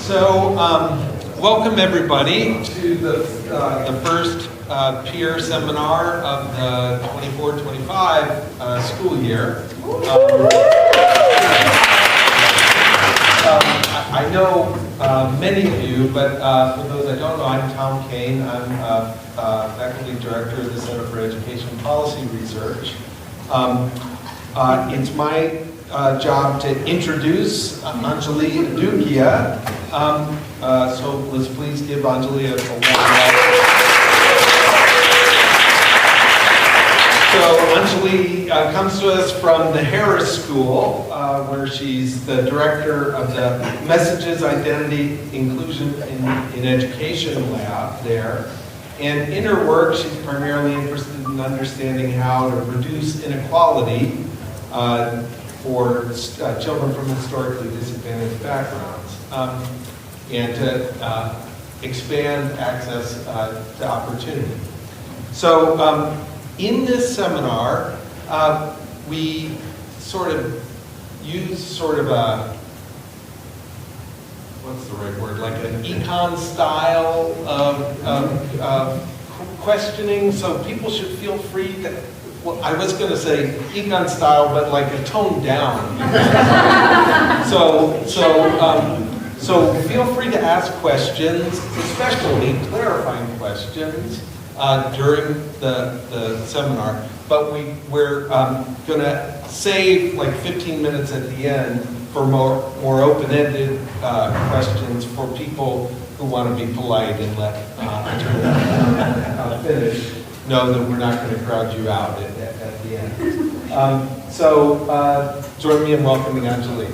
So, welcome everybody to the first PIER seminar of the 24-25 school year. I know many of you, but for those that don't know, I'm Tom Kane. I'm Faculty Director of the Center for Education Policy Research. It's my job to introduce Anjali Adukia. So let's please give Anjali a warm welcome. So Anjali comes to us from the Harris School, where she's the director of the Messages, Identity, Inclusion in Education lab there. And in her work, she's primarily interested in understanding how to reduce inequality for children from historically disadvantaged backgrounds, and to expand access to opportunity. So in this seminar, we sort of use sort of a, what's the right word, like an econ style of questioning, so people should feel free to, well, I was going to say econ style, but like a toned down. So feel free to ask questions, especially clarifying questions during the seminar. But we're going to save like 15 minutes at the end for more open-ended questions for people who want to be polite and let Anjali finish. Know that we're not going to crowd you out at the end. So join me in welcoming Anjali.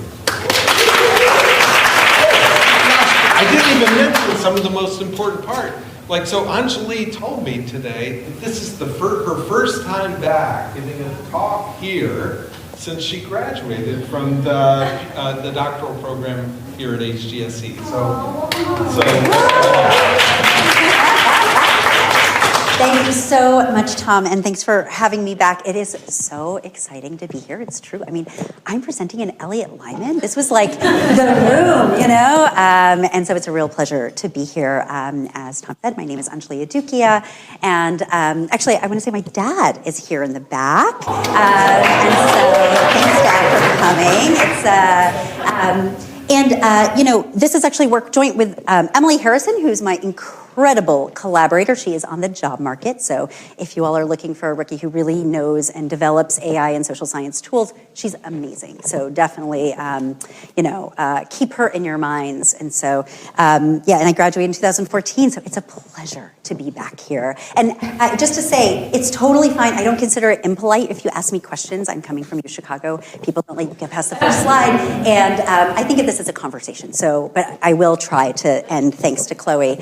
I didn't even mention some of the most important part. Like, so Anjali told me today that this is her first time back giving a talk here since she graduated from the doctoral program here at HGSE. Thank you so much, Tom, and thanks for having me back. It is so exciting to be here. It's true. I mean, I'm presenting in Elliott Lyman. This was like the room, you know? And so it's a real pleasure to be here. As Tom said, my name is Anjali Adukia, and actually, I want to say my dad is here in the back. And so thanks, Dad, for coming. This is actually work joint with Emily Harrison, who's my incredible collaborator. She is on the job market. So if you all are looking for a rookie who really knows and develops AI and social science tools, she's amazing. So definitely, keep her in your minds. And so, and I graduated in 2014. So it's a pleasure to be back here. And just to say, it's totally fine. I don't consider it impolite if you ask me questions. I'm coming from Chicago. People don't let you get past the first slide. And I think of this as a conversation. So, but I will try to end, thanks to Chloe,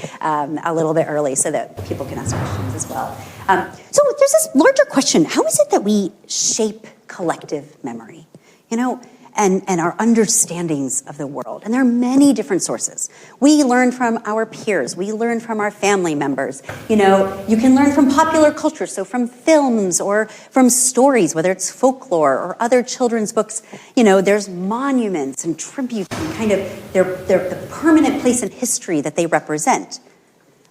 a little bit early so that people can ask questions as well. So there's this larger question. How is it that we shape collective memory? And our understandings of the world. And there are many different sources. We learn from our peers. We learn from our family members. You can learn from popular culture, so from films or from stories, whether it's folklore or other children's books. There's monuments and tributes and kind of they're the permanent place in history that they represent.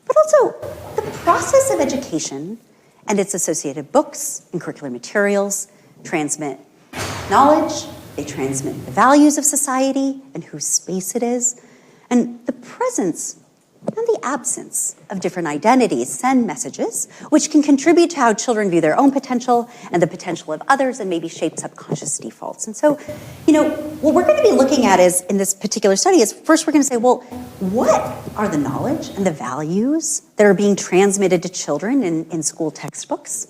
But also, the process of education and its associated books and curricular materials transmit knowledge. They transmit the values of society and whose space it is. And the presence and the absence of different identities send messages which can contribute to how children view their own potential and the potential of others and maybe shape subconscious defaults. And so, what we're going to be looking at is, in this particular study, is first we're going to say, well, what are the knowledge and the values that are being transmitted to children in school textbooks?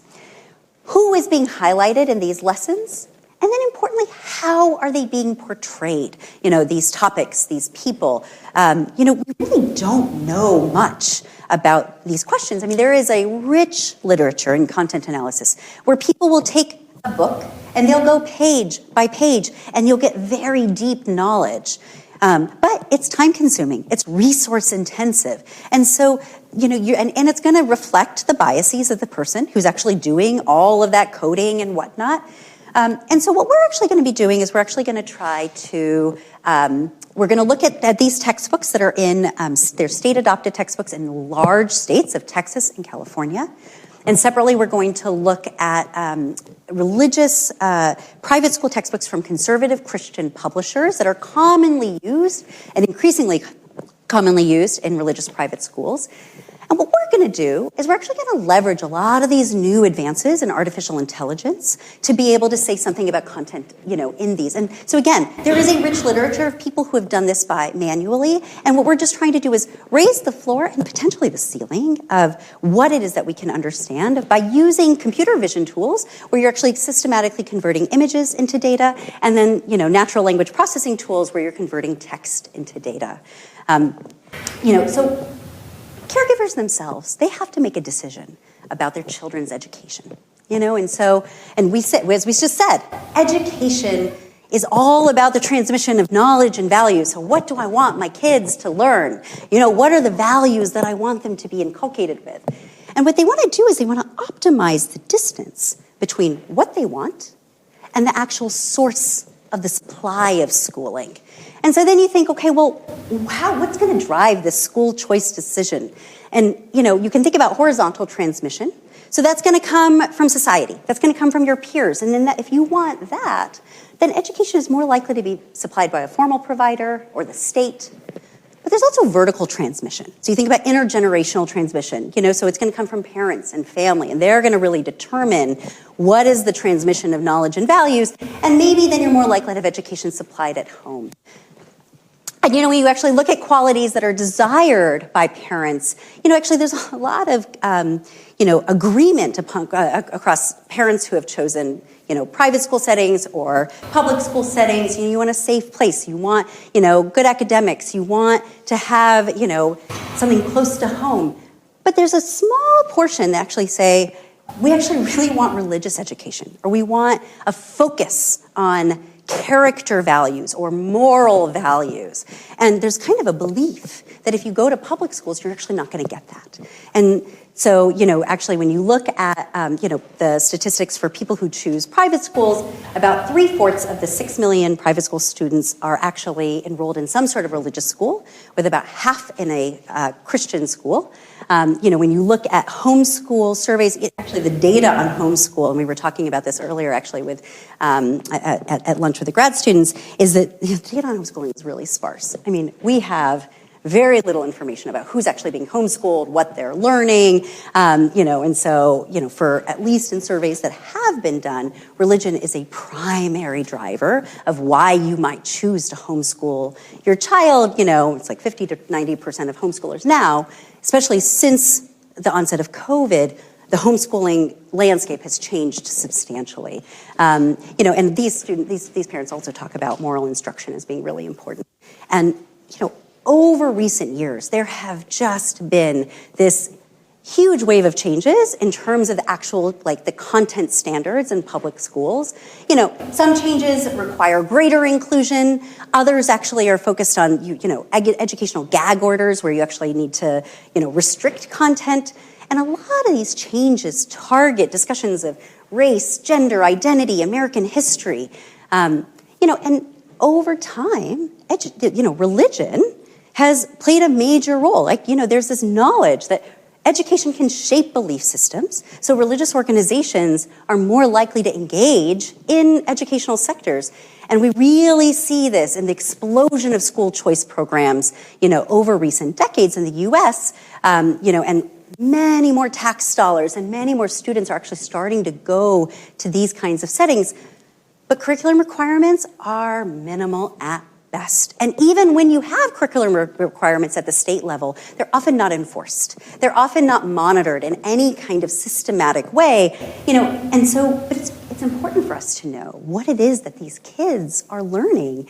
Who is being highlighted in these lessons? And then importantly, how are they being portrayed? These topics, these people. We really don't know much about these questions. I mean, there is a rich literature and content analysis where people will take a book and they'll go page by page and you'll get very deep knowledge. But it's time consuming, it's resource intensive. And so, and it's gonna reflect the biases of the person who's actually doing all of that coding and whatnot. And so what we're actually going to be doing is we're actually going to try to, we're going to look at these textbooks that are in, they're state-adopted textbooks in large states of Texas and California. And separately, we're going to look at religious private school textbooks from conservative Christian publishers that are commonly used and increasingly commonly used in religious private schools. And what we're going to do is we're actually going to leverage a lot of these new advances in artificial intelligence to be able to say something about content, in these. And so again, there is a rich literature of people who have done this manually. And what we're just trying to do is raise the floor and potentially the ceiling of what it is that we can understand by using computer vision tools where you're actually systematically converting images into data, and then, natural language processing tools where you're converting text into data. So caregivers themselves, they have to make a decision about their children's education, and we said, as we just said, education is all about the transmission of knowledge and values. So what do I want my kids to learn? What are the values that I want them to be inculcated with? And what they want to do is they want to optimize the distance between what they want and the actual source of the supply of schooling. And so then you think, okay, well, what's going to drive this school choice decision? And, you can think about horizontal transmission. So that's going to come from society. That's going to come from your peers. And then if you want that, then education is more likely to be supplied by a formal provider or the state. But there's also vertical transmission. So you think about intergenerational transmission, so it's going to come from parents and family, and they're going to really determine what is the transmission of knowledge and values, and maybe then you're more likely to have education supplied at home. And, when you actually look at qualities that are desired by parents, actually there's a lot of, agreement across parents who have chosen, private school settings or public school settings. You want a safe place. You want, good academics. You want to have, something close to home. But there's a small portion that actually say, we actually really want religious education, or we want a focus on character values or moral values. And there's kind of a belief that if you go to public schools, you're actually not going to get that. And so, actually when you look at, the statistics for people who choose private schools, about 3/4 of the 6 million private school students are actually enrolled in some sort of religious school, with about half in a Christian school. When you look at homeschool surveys, actually the data on homeschool, and we were talking about this earlier actually with at lunch with the grad students, is that the data on homeschooling is really sparse. I mean, we have very little information about who's actually being homeschooled, what they're learning, and so, for at least in surveys that have been done, religion is a primary driver of why you might choose to homeschool your child. It's like 50 to 90% of homeschoolers now, especially since the onset of COVID, the homeschooling landscape has changed substantially. And these parents also talk about moral instruction as being really important. And, over recent years, there have just been this huge wave of changes in terms of the actual, the content standards in public schools. Some changes require greater inclusion. Others actually are focused on, educational gag orders where you actually need to, restrict content. And a lot of these changes target discussions of race, gender, identity, American history. And over time, religion has played a major role. There's this knowledge that education can shape belief systems, so religious organizations are more likely to engage in educational sectors. And we really see this in the explosion of school choice programs, over recent decades in the US, and many more tax dollars and many more students are actually starting to go to these kinds of settings. But curriculum requirements are minimal at best. And even when you have curriculum requirements at the state level, they're often not enforced. They're often not monitored in any kind of systematic way, and so, but it's important for us to know what it is that these kids are learning,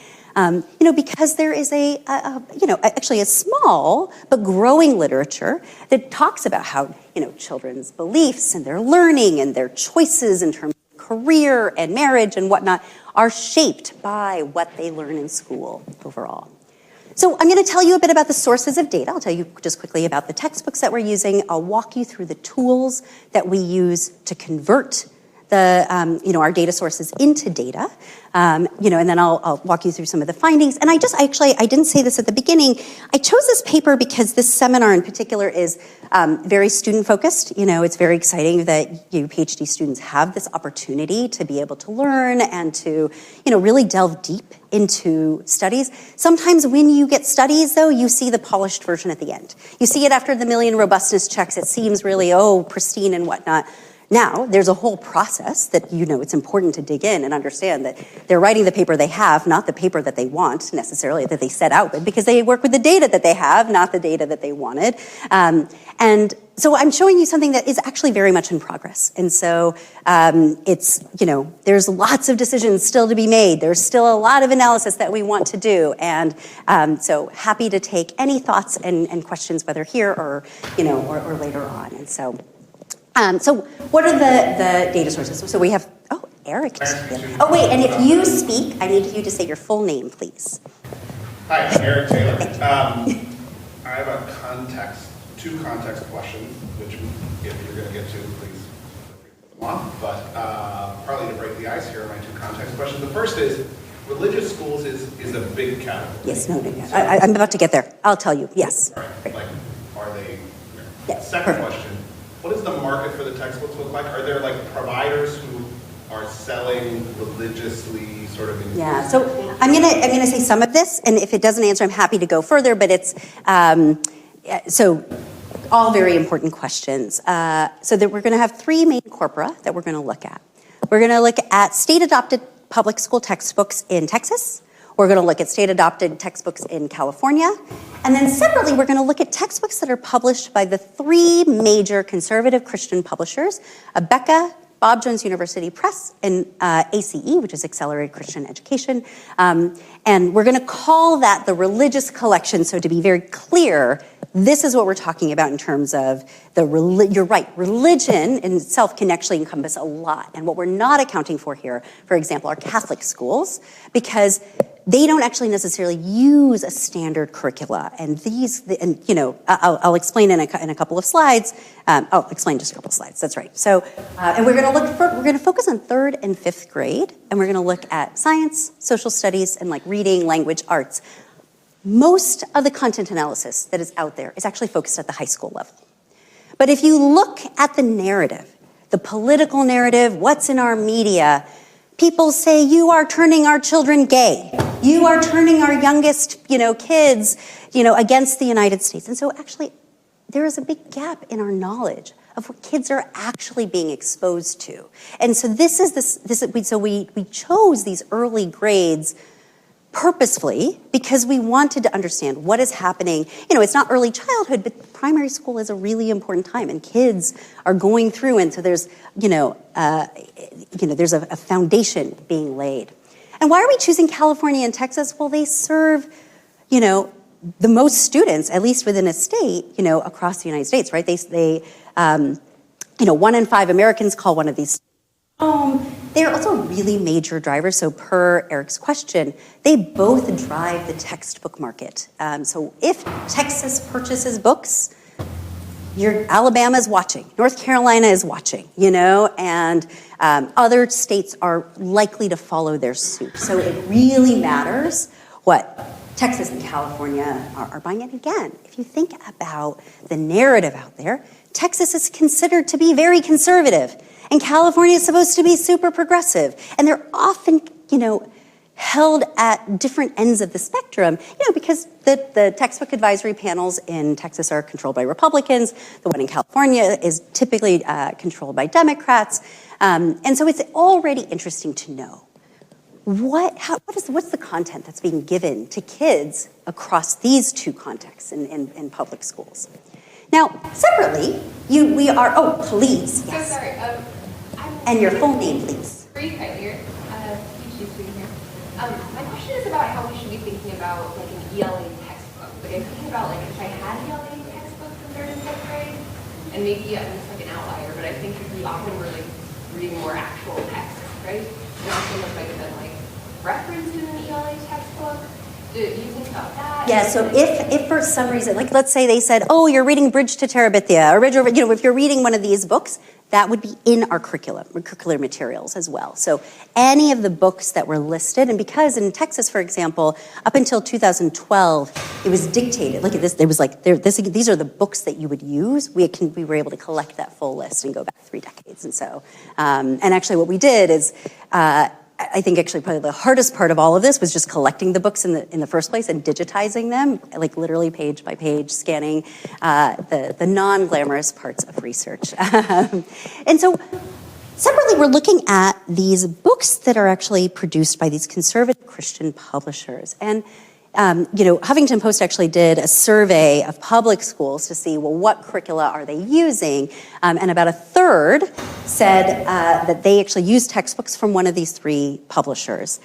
because there is actually a small but growing literature that talks about how, children's beliefs and their learning and their choices in terms of career and marriage and whatnot are shaped by what they learn in school overall. So I'm going to tell you a bit about the sources of data. I'll tell you just quickly about the textbooks that we're using. I'll walk you through the tools that we use to convert our data sources into data, and then I'll walk you through some of the findings. And I didn't say this at the beginning. I chose this paper because this seminar in particular is very student focused. It's very exciting that you PhD students have this opportunity to be able to learn and to, really delve deep into studies. Sometimes when you get studies, though, you see the polished version at the end. You see it after the million robustness checks. It seems really, pristine and whatnot. Now, there's a whole process that, it's important to dig in and understand that they're writing the paper they have, not the paper that they want necessarily, that they set out with, because they work with the data that they have, not the data that they wanted. And so I'm showing you something that is actually very much in progress. And so there's lots of decisions still to be made. There's still a lot of analysis that we want to do. And so happy to take any thoughts and questions, whether here or later on. And so what are the data sources? So we have, Eric. Oh, wait, and if you speak, I need you to say your full name, please. Hi, I'm Eric Taylor. I have two context questions, which if you're going to get to, please put them on. But partly to break the ice here, my two context questions. The first is, religious schools is a big category. Yes, no. I'm about to get there. I'll tell you, yes. All right, Right. Are they? Yes, Second perfect. question, what does the market for the textbooks look like? Are there providers who are selling religiously sort of? Yeah, so I'm gonna say some of this, and if it doesn't answer, I'm happy to go further, but it's, so all very important questions. So that we're gonna have three main corpora that we're gonna look at. We're gonna look at state-adopted public school textbooks in Texas. We're going to look at state-adopted textbooks in California. And then separately, we're going to look at textbooks that are published by the three major conservative Christian publishers, Abeka, Bob Jones University Press, and ACE, which is Accelerated Christian Education. And we're going to call that the religious collection. So to be very clear, this is what we're talking about in terms of you're right, religion in itself can actually encompass a lot. And what we're not accounting for here, for example, are Catholic schools, because they don't actually necessarily use a standard curricula. And I'll explain in a couple of slides. I'll explain just a couple of slides, that's right. So, and we're gonna focus on 3rd and 5th grade, and we're gonna look at science, social studies, and reading, language, arts. Most of the content analysis that is out there is actually focused at the high school level. But if you look at the narrative, the political narrative, what's in our media, people say, you are turning our children gay. You are turning our youngest, kids, against the United States. And so actually, there is a big gap in our knowledge of what kids are actually being exposed to. And so we chose these early grades purposefully because we wanted to understand what is happening. It's not early childhood, but primary school is a really important time, and kids are going through, and so there's, there's a foundation being laid. And why are we choosing California and Texas? Well, they serve, the most students, at least within a state, across the United States, right? They 1 in 5 Americans call one of these home. They're also really major drivers. So per Eric's question, they both drive the textbook market. So if Texas purchases books, Alabama's watching, North Carolina is watching, and other states are likely to follow their suit. So it really matters what Texas and California are buying. And again, if you think about the narrative out there, Texas is considered to be very conservative, and California is supposed to be super progressive. And they're often, held at different ends of the spectrum, because the textbook advisory panels in Texas are controlled by Republicans. The one in California is typically controlled by Democrats. And so it's already interesting to know what's the content that's being given to kids across these two contexts in public schools. Now, separately, please, yes. So sorry. And your full name, please. PhD student here. My question is about how we should be thinking about an ELA textbook. I'm thinking about if I had an ELA textbook from 3rd and 5th grade, and maybe I'm just an outlier, but I think we often were reading more actual texts, right? And often this might have been referenced in an ELA textbook. Do you think about that? Yeah, so if for some reason, let's say they said, you're reading Bridge to Terabithia, or if you're reading one of these books, that would be in our curricular materials as well. So any of the books that were listed, and because in Texas, for example, up until 2012, it was dictated. Look at this. There was like, these are the books that you would use. We were able to collect that full list and go back 3 decades. And so, and actually what we did is, I think actually probably the hardest part of all of this was just collecting the books in the first place and digitizing them, like literally page by page, scanning the non-glamorous parts of research. And so separately, we're looking at these books that are actually produced by these conservative Christian publishers. And Huffington Post actually did a survey of public schools to see, well, what curricula are they using? And about a third said that they actually use textbooks from one of these 3 publishers.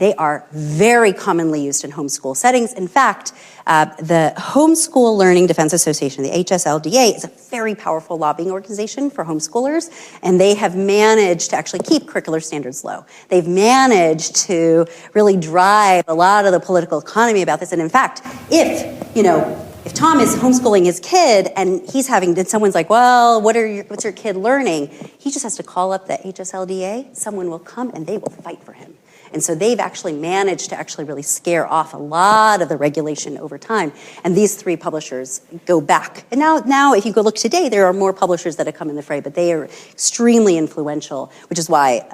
They are very commonly used in homeschool settings. In fact, the Homeschool Learning Defense Association, the HSLDA, is a very powerful lobbying organization for homeschoolers, and they have managed to actually keep curricular standards low. They've managed to really drive a lot of the political economy about this. And in fact, if Tom is homeschooling his kid and someone's like, well, what's your kid learning? He just has to call up the HSLDA, someone will come and they will fight for him. And so they've actually managed to actually really scare off a lot of the regulation over time. And these 3 publishers go back. And now if you go look today, there are more publishers that have come in the fray, but they are extremely influential, which is why,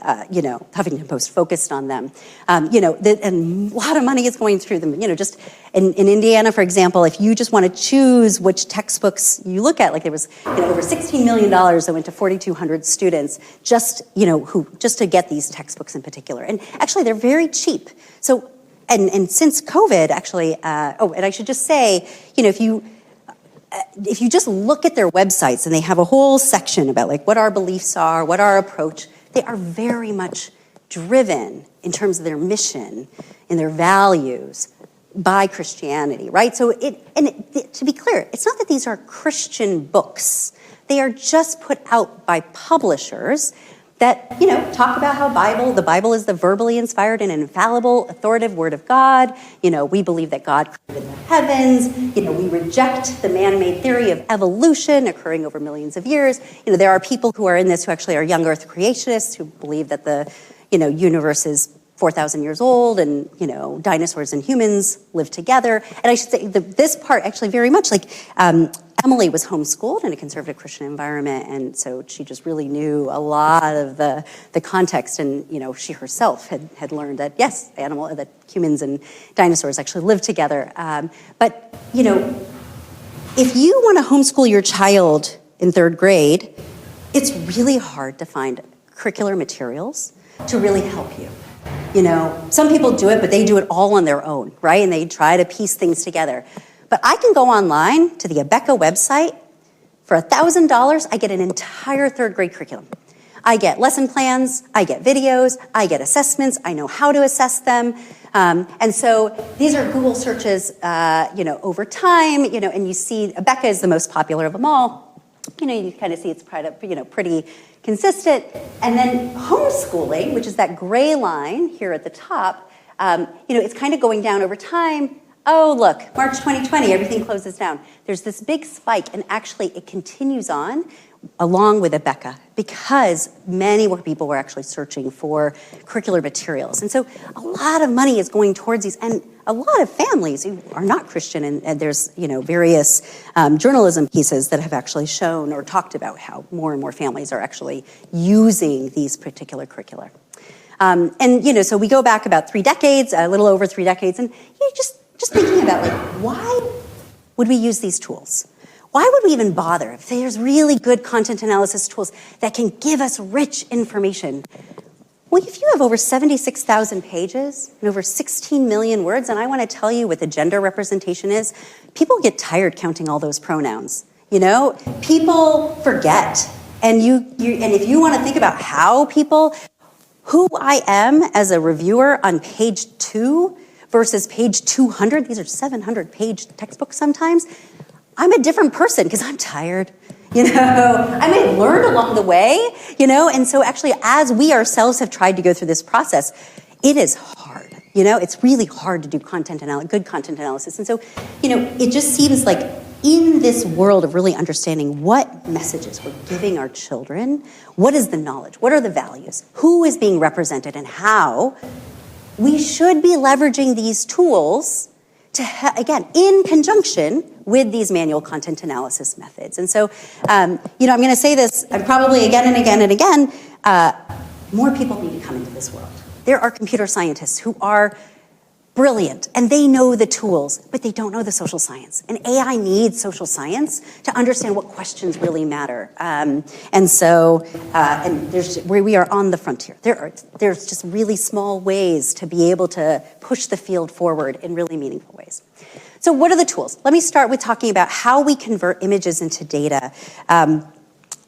Huffington Post focused on them. And a lot of money is going through them. Just in Indiana, for example, if you just want to choose which textbooks you look at, like there was, over $16 million that went to 4,200 students just to get these textbooks in particular. And actually, they're very cheap. So, and since COVID, actually, and I should just say, if you just look at their websites and they have a whole section about like what our beliefs are, what our approach, they are very much driven in terms of their mission and their values by Christianity, right? So to be clear, it's not that these are Christian books. They are just put out by publishers that, talk about how the Bible is the verbally inspired and infallible, authoritative word of God. We believe that God created the heavens. We reject the man-made theory of evolution occurring over millions of years. There are people who are in this who actually are young earth creationists who believe that the, universe is 4,000 years old and, dinosaurs and humans live together. And I should say this part actually very much like, Emily was homeschooled in a conservative Christian environment, and so she just really knew a lot of the context, and she herself had learned that yes, that humans and dinosaurs actually live together. But if you want to homeschool your child in 3rd grade, it's really hard to find curricular materials to really help you. Some people do it, but they do it all on their own, right? And they try to piece things together. But I can go online to the Abeka website. For $1,000, I get an entire 3rd grade curriculum. I get lesson plans, I get videos, I get assessments, I know how to assess them. And so these are Google searches, over time, and you see Abeka is the most popular of them all. You kind of see it's pretty consistent. And then homeschooling, which is that gray line here at the top, it's kind of going down over time. Oh, look, March 2020, everything closes down. There's this big spike, and actually it continues on along with Abeka because many more people were actually searching for curricular materials. And so a lot of money is going towards these, and a lot of families who are not Christian, and there's, various journalism pieces that have actually shown or talked about how more and more families are actually using these particular curricula. So we go back about 3 decades, a little over 3 decades, and just thinking about, why would we use these tools? Why would we even bother if there's really good content analysis tools that can give us rich information? Well, if you have over 76,000 pages and over 16 million words, and I want to tell you what the gender representation is, people get tired counting all those pronouns. People forget. And if you want to think about who I am as a reviewer on page 2, versus page 200, these are 700-page textbooks sometimes, I'm a different person because I'm tired. I may have learned along the way, and so actually as we ourselves have tried to go through this process, it is hard. It's really hard to do good content analysis. And so, it just seems like in this world of really understanding what messages we're giving our children, what is the knowledge, what are the values, who is being represented, and how, we should be leveraging these tools to, again, in conjunction with these manual content analysis methods. And so, I'm going to say this probably again and again and again, more people need to come into this world. There are computer scientists who are brilliant, and they know the tools, but they don't know the social science. And AI needs social science to understand what questions really matter. And we are on the frontier. There's just really small ways to be able to push the field forward in really meaningful ways. So what are the tools? Let me start with talking about how we convert images into data.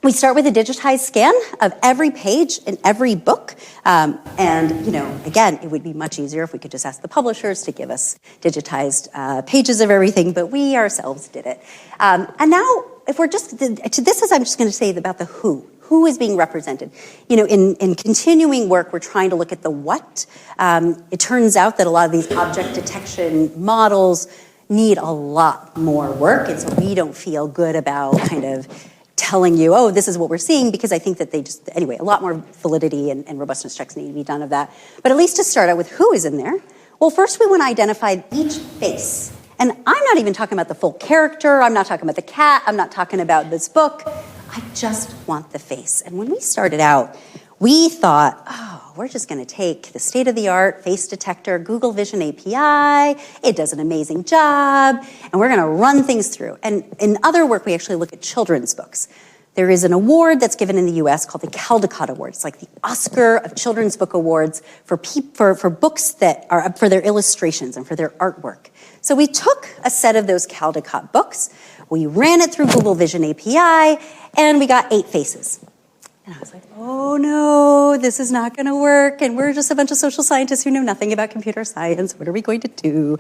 We start with a digitized scan of every page in every book. Again, it would be much easier if we could just ask the publishers to give us digitized pages of everything, but we ourselves did it. And now, if we're just, this is, I'm just going to say about the who. Who is being represented? In continuing work, we're trying to look at the what. It turns out that a lot of these object detection models need a lot more work, and so we don't feel good about kind of telling you, oh, this is what we're seeing, because I think that a lot more validity and robustness checks need to be done of that. But at least to start out with who is in there, well, first we want to identify each face. And I'm not even talking about the full character, I'm not talking about the cat, I'm not talking about this book, I just want the face. And when we started out, we thought, we're just going to take the state-of-the-art face detector, Google Vision API, it does an amazing job, and we're going to run things through. And in other work, we actually look at children's books. There is an award that's given in the US called the Caldecott Award. It's like the Oscar of children's book awards for books that are for their illustrations and for their artwork. So we took a set of those Caldecott books, we ran it through Google Vision API, and we got 8 faces. And I was like, oh no, this is not going to work. And we're just a bunch of social scientists who know nothing about computer science. What are we going to do?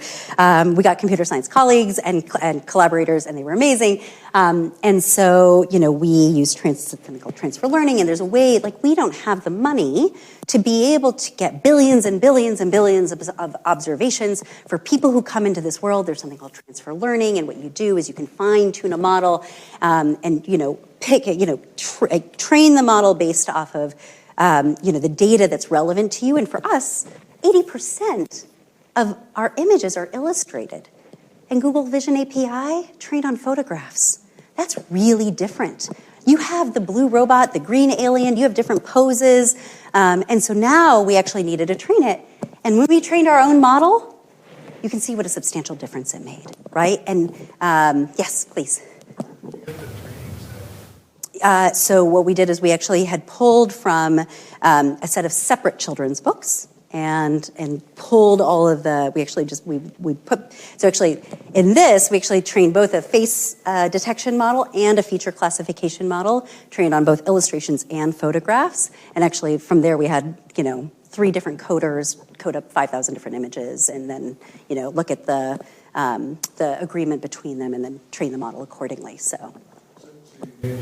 We got computer science colleagues and collaborators, and they were amazing. And so, we use something called transfer learning. And there's a way, we don't have the money to be able to get billions and billions and billions of observations for people who come into this world. There's something called transfer learning. And what you do is you can fine tune a model and train the model based off of, the data that's relevant to you. And for us, 80% of our images are illustrated. And Google Vision API trained on photographs. That's really different. You have the blue robot, the green alien, you have different poses. And so now we actually needed to train it. And when we trained our own model, you can see what a substantial difference it made, right? And yes, please. So what we did is we actually had pulled from a set of separate children's books and pulled all of the, in this, we actually trained both a face detection model and a feature classification model, trained on both illustrations and photographs. And actually from there we had, 3 different coders code up 5,000 different images, and then, look at the agreement between them and then train the model accordingly, so. Wait,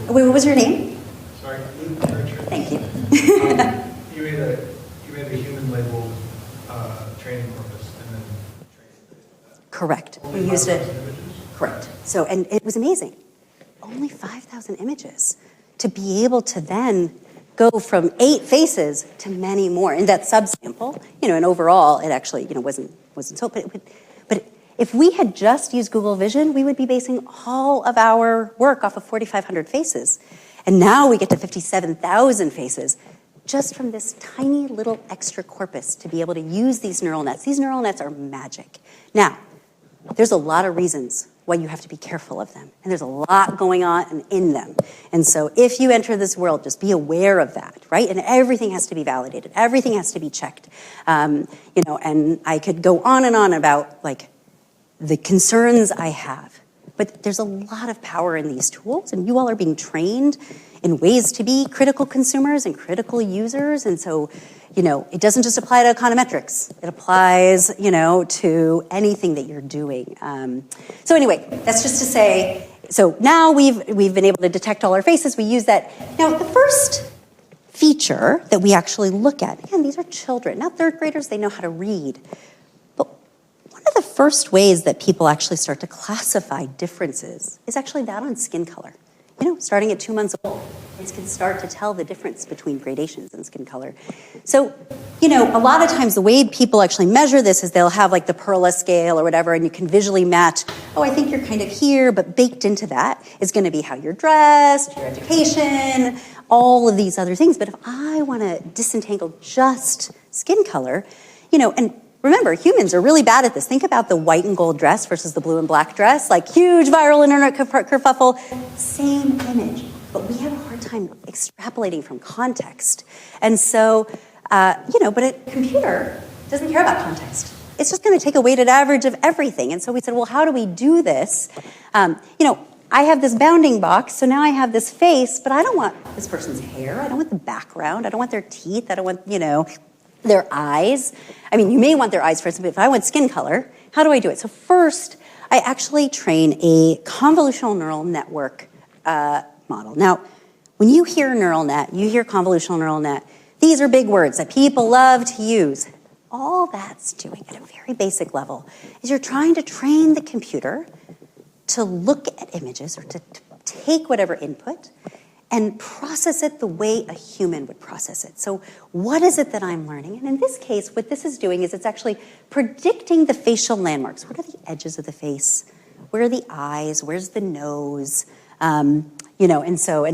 what was your name? Sorry, Thank you. You made a human labeled training corpus and then trained that. Correct. We used it. Correct. So, and it was amazing. Only 5,000 images to be able to then go from 8 faces to many more in that subsample. And overall, it actually, wasn't so. But if we had just used Google Vision, we would be basing all of our work off of 4,500 faces. And now we get to 57,000 faces just from this tiny little extra corpus to be able to use these neural nets. These neural nets are magic. Now, there's a lot of reasons why you have to be careful of them. And there's a lot going on in them. And so if you enter this world, just be aware of that, right? And everything has to be validated. Everything has to be checked. And I could go on and on about the concerns I have. But there's a lot of power in these tools, and you all are being trained in ways to be critical consumers and critical users. And so, it doesn't just apply to econometrics. It applies, to anything that you're doing. So anyway, that's just to say, so now we've been able to detect all our faces. We use that. Now, the first feature that we actually look at, again, these are children. Now, 3rd graders, they know how to read. But one of the first ways that people actually start to classify differences is actually that on skin color. Starting at 2 months old, kids can start to tell the difference between gradations in skin color. So, a lot of times the way people actually measure this is they'll have like the Perla scale or whatever, and you can visually match, I think you're kind of here, but baked into that is going to be how you're dressed, your education, all of these other things. But if I want to disentangle just skin color, and remember, humans are really bad at this. Think about the white and gold dress versus the blue and black dress, like huge viral internet kerfuffle, same image. But we have a hard time extrapolating from context. And so, but a computer doesn't care about context. It's just going to take a weighted average of everything. And so we said, well, how do we do this? I have this bounding box, so now I have this face, but I don't want this person's hair. I don't want the background. I don't want their teeth. I don't want, their eyes. I mean, you may want their eyes first, but if I want skin color, how do I do it? So first, I actually train a convolutional neural network model. Now, when you hear neural net, you hear convolutional neural net, these are big words that people love to use. All that's doing at a very basic level is you're trying to train the computer to look at images or to take whatever input and process it the way a human would process it. So what is it that I'm learning? And in this case, what this is doing is it's actually predicting the facial landmarks. What are the edges of the face? Where are the eyes? Where's the nose? And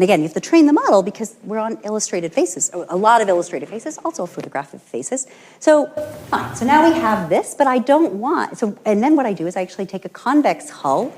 again, you have to train the model because we're on illustrated faces, a lot of illustrated faces, also photographic faces. So fine, so now we have this, but I don't want, and then what I do is I actually take a convex hull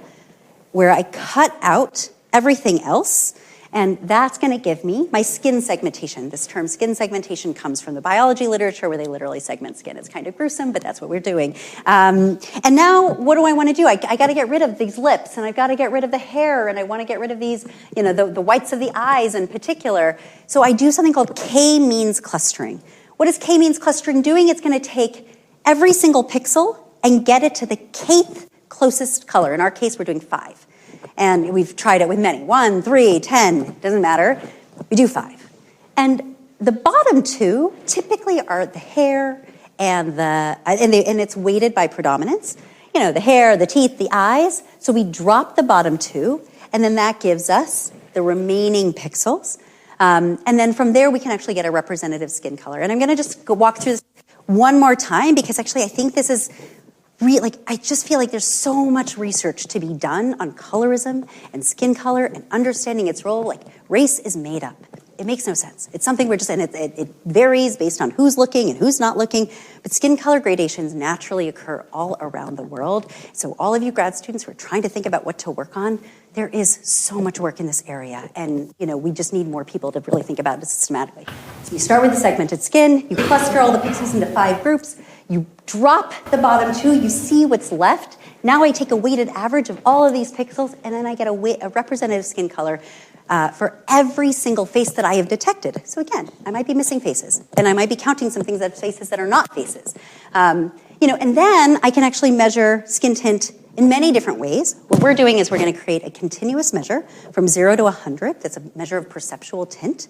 where I cut out everything else, and that's going to give me my skin segmentation. This term skin segmentation comes from the biology literature where they literally segment skin. It's kind of gruesome, but that's what we're doing. And now what do I want to do? I got to get rid of these lips, and I've got to get rid of the hair, and I want to get rid of these, the whites of the eyes in particular. So I do something called k-means clustering. What is k-means clustering doing? It's going to take every single pixel and get it to the kth closest color. In our case, we're doing 5. And we've tried it with many, 1, 3, 10, doesn't matter. We do 5. And the bottom 2 typically are the hair and it's weighted by predominance. The hair, the teeth, the eyes. So we drop the bottom 2, and then that gives us the remaining pixels. And then from there, we can actually get a representative skin color. And I'm going to just walk through this one more time because actually I think this is I just feel like there's so much research to be done on colorism and skin color and understanding its role. Like, race is made up. It makes no sense. It's something and it varies based on who's looking and who's not looking, but skin color gradations naturally occur all around the world. So all of you grad students who are trying to think about what to work on, there is so much work in this area, and we just need more people to really think about it systematically. So you start with the segmented skin, you cluster all the pixels into 5 groups, you drop the bottom 2, you see what's left. Now I take a weighted average of all of these pixels, and then I get a representative skin color for every single face that I have detected. So again, I might be missing faces, and I might be counting some things as faces that are not faces. And then I can actually measure skin tint in many different ways. What we're doing is we're going to create a continuous measure from 0 to 100. That's a measure of perceptual tint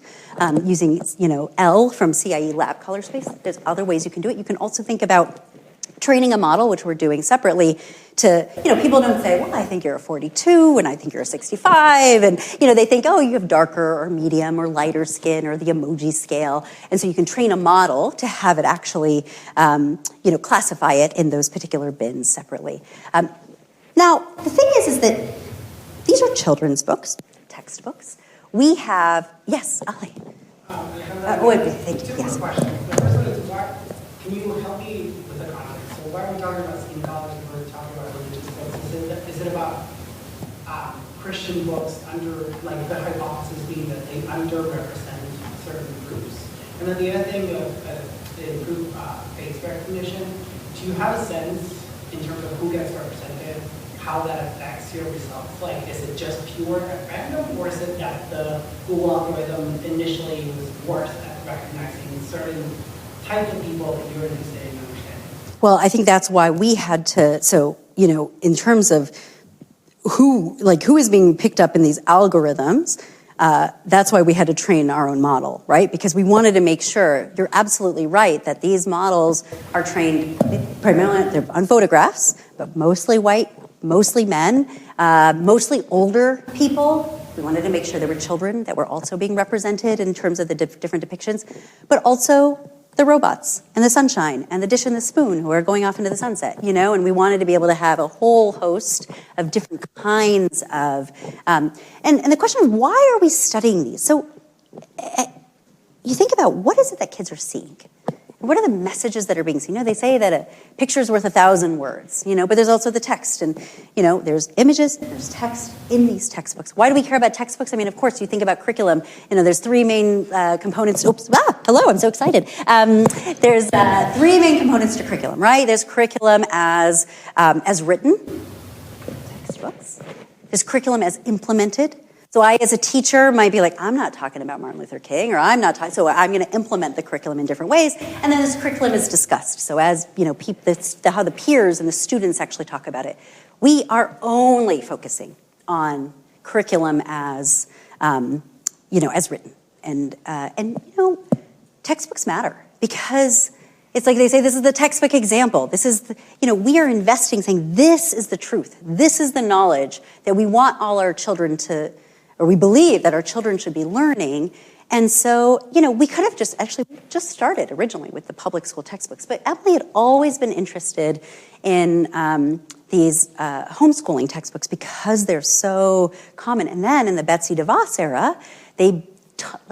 using, L from CIE Lab Color Space. There's other ways you can do it. You can also think about training a model, which we're doing separately, to, people don't say, well, I think you're a 42 and I think you're a 65. And, they think, oh, you have darker or medium or lighter skin or the emoji scale. And so you can train a model to have it actually, classify it in those particular bins separately. Now, the thing is that these are children's books, textbooks. We have, yes, Ali. Thank you. Yes. Question. The first one is, can you help me with the context? So why are we talking about skin colors and we're talking about religious books? Is it about Christian books under, like the hypothesis being that they underrepresent certain groups? And then the other thing of the improved face recognition, do you have a sense in terms of who gets represented, how that affects your results? Like, is it just pure at random, or is it that the Google algorithm initially was worse at recognizing certain types of people that you're interested in understanding? Well, I think that's why we had to, in terms of who is being picked up in these algorithms, that's why we had to train our own model, right? Because we wanted to make sure, you're absolutely right, that these models are trained primarily on photographs, but mostly white, mostly men, mostly older people. We wanted to make sure there were children that were also being represented in terms of the different depictions, but also the robots and the sunshine and the dish and the spoon who are going off into the sunset, and we wanted to be able to have a whole host of different kinds of, and the question is, why are we studying these? So you think about, what is it that kids are seeing? What are the messages that are being seen? They say that a picture is worth 1,000 words, but there's also the text, and, there's images, there's text in these textbooks. Why do we care about textbooks? I mean, of course, you think about curriculum, there's three main components. Hello, I'm so excited. There's three main components to curriculum, right? There's curriculum as written, textbooks. There's curriculum as implemented. So I, as a teacher, might be like, I'm not talking about Martin Luther King, or I'm not talking, so I'm going to implement the curriculum in different ways. And then this curriculum is discussed. So as, how the peers and the students actually talk about it. We are only focusing on curriculum as, as written. And textbooks matter because it's like they say, this is the textbook example. This is, we are investing, saying this is the truth. This is the knowledge that we want all our children to, or we believe that our children should be learning. And so, we could have just started originally with the public school textbooks, but Emily had always been interested in these homeschooling textbooks because they're so common. And then in the Betsy DeVos era,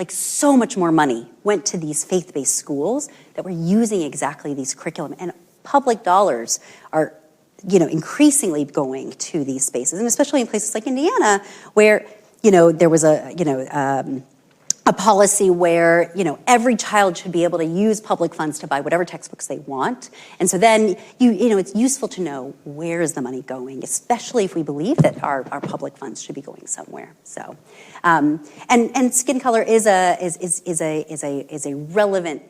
so much more money went to these faith-based schools that were using exactly these curriculum. And public dollars are, increasingly going to these spaces, and especially in places like Indiana, where there was a policy where, every child should be able to use public funds to buy whatever textbooks they want. And so then, it's useful to know where is the money going, especially if we believe that our public funds should be going somewhere. So, and skin color is a relevant,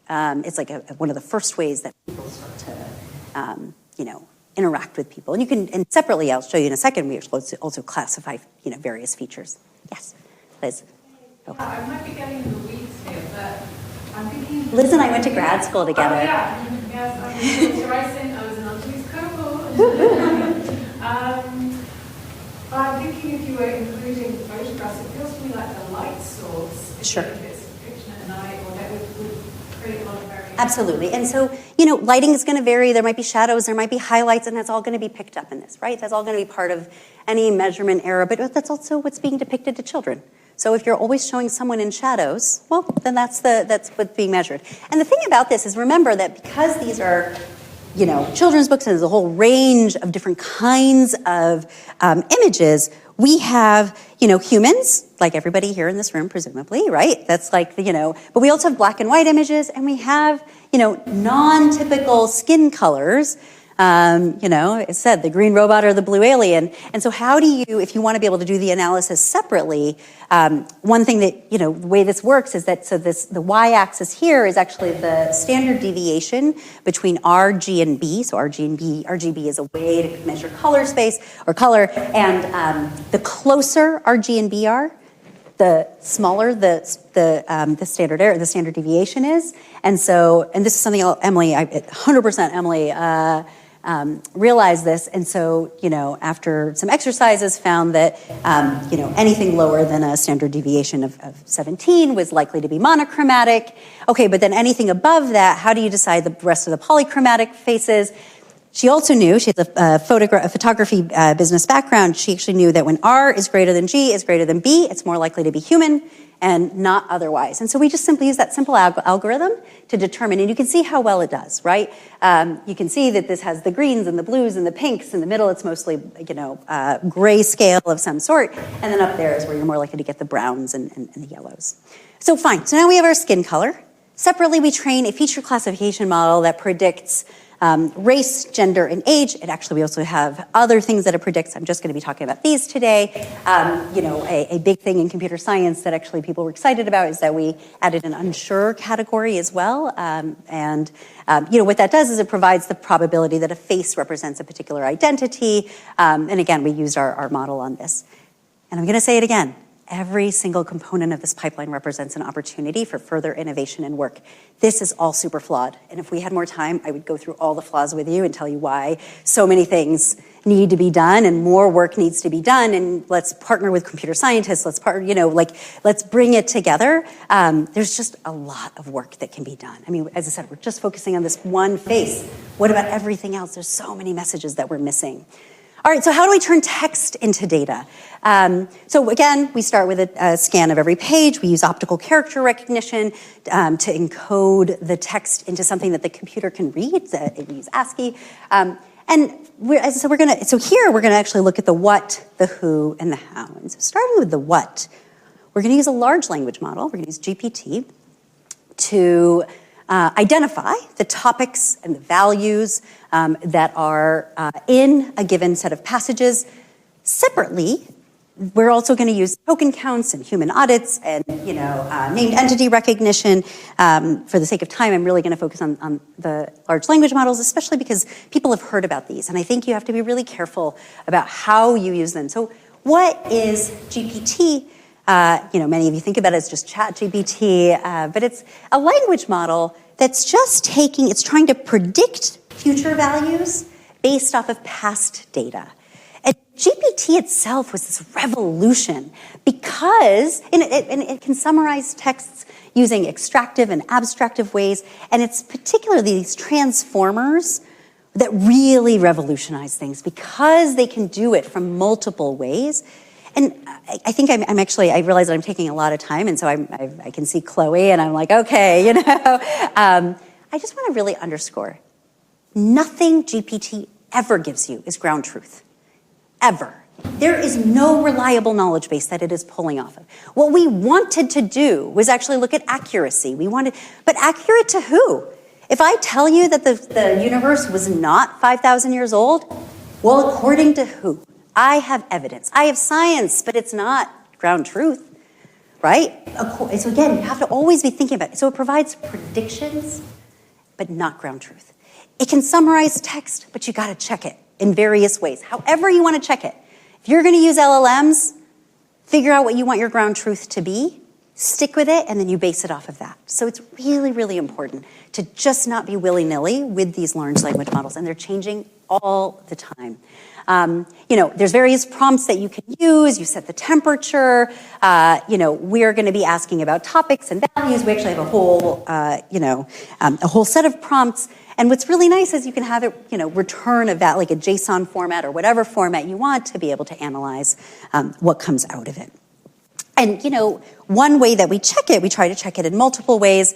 it's like one of the first ways that people start to, interact with people. And you can, and separately, I'll show you in a second, we also classify, various features. Yes, Liz. Yeah, I might be getting in the weeds here, but I'm thinking... Liz and I went to grad school together. Oh, yeah. Yes, I was an Anjali's cohort. But I'm thinking if you were including photographs, it feels to me like the light source. Sure. If it's fiction at night, or that would create a lot of variation. Absolutely. And so, lighting is going to vary. There might be shadows, there might be highlights, and that's all going to be picked up in this, right? That's all going to be part of any measurement error, but that's also what's being depicted to children. So if you're always showing someone in shadows, well, then that's what's being measured. And the thing about this is, remember that because these are, children's books and there's a whole range of different kinds of images, we have, humans, like everybody here in this room, presumably, right? That's like, but we also have black and white images, and we have, non-typical skin colors. It said the green robot or the blue alien. And so how do you, if you want to be able to do the analysis separately, one thing that, the way this works is that, the y-axis here is actually the standard deviation between R, G, and B. So RGB is a way to measure color space or color. And the closer R, G, and B are, the smaller the standard error, the standard deviation is. And so, and this is something Emily, 100% Emily, realized this, and so, after some exercises found that, anything lower than a standard deviation of 17 was likely to be monochromatic. Okay, but then anything above that, how do you decide the rest of the polychromatic faces? She also knew, she has a photography business background, she actually knew that when R is greater than G is greater than B, it's more likely to be human and not otherwise. And so we just simply use that simple algorithm to determine, and you can see how well it does, right? You can see that this has the greens and the blues and the pinks. In the middle, it's mostly, gray scale of some sort. And then up there is where you're more likely to get the browns and the yellows. So fine, so now we have our skin color. Separately, we train a feature classification model that predicts race, gender, and age. We also have other things that it predicts. I'm just going to be talking about these today. A big thing in computer science that actually people were excited about is that we added an unsure category as well. What that does is it provides the probability that a face represents a particular identity. And again, we used our model on this. And I'm going to say it again. every single component of this pipeline represents an opportunity for further innovation and work. This is all super flawed. And if we had more time, I would go through all the flaws with you and tell you why so many things need to be done and more work needs to be done. And let's partner with computer scientists. Let's let's bring it together. There's just a lot of work that can be done. I mean, as I said, we're just focusing on this one face. What about everything else? There's so many messages that we're missing. All right, so how do we turn text into data? So again, we start with a scan of every page. We use optical character recognition to encode the text into something that the computer can read. We use ASCII. And here we're gonna actually look at the what, the who, and the how. And so starting with the what, we're gonna use a large language model. We're gonna use GPT to identify the topics and the values that are in a given set of passages. Separately, we're also going to use token counts and human audits and named entity recognition. For the sake of time, I'm really going to focus on the large language models, especially because people have heard about these, and I think you have to be really careful about how you use them. So, what is GPT? Many of you think about it as just ChatGPT, but it's a language model that's just it's trying to predict future values based off of past data. And GPT itself was this revolution because it can summarize texts using extractive and abstractive ways, and it's particularly these transformers that really revolutionize things because they can do it from multiple ways. And I think I realize that I'm taking a lot of time, and so I can see Chloe, and I'm like, okay, I just want to really underscore, nothing GPT ever gives you is ground truth, ever. There is no reliable knowledge base that it is pulling off of. What we wanted to do was actually look at accuracy. But accurate to who? If I tell you that the universe was not 5,000 years old, well, according to who? I have evidence. I have science, but it's not ground truth, right? So again, you have to always be thinking about it. So it provides predictions, but not ground truth. It can summarize text, but you got to check it in various ways. However you want to check it. If you're going to use LLMs, figure out what you want your ground truth to be, stick with it, and then you base it off of that. So it's really, really important to just not be willy-nilly with these large language models, and they're changing all the time. There's various prompts that you can use. You set the temperature. We're going to be asking about topics and values. We actually have a whole set of prompts. And what's really nice is you can have it, return a like a JSON format or whatever format you want to be able to analyze what comes out of it. And, one way that we check it, we try to check it in multiple ways,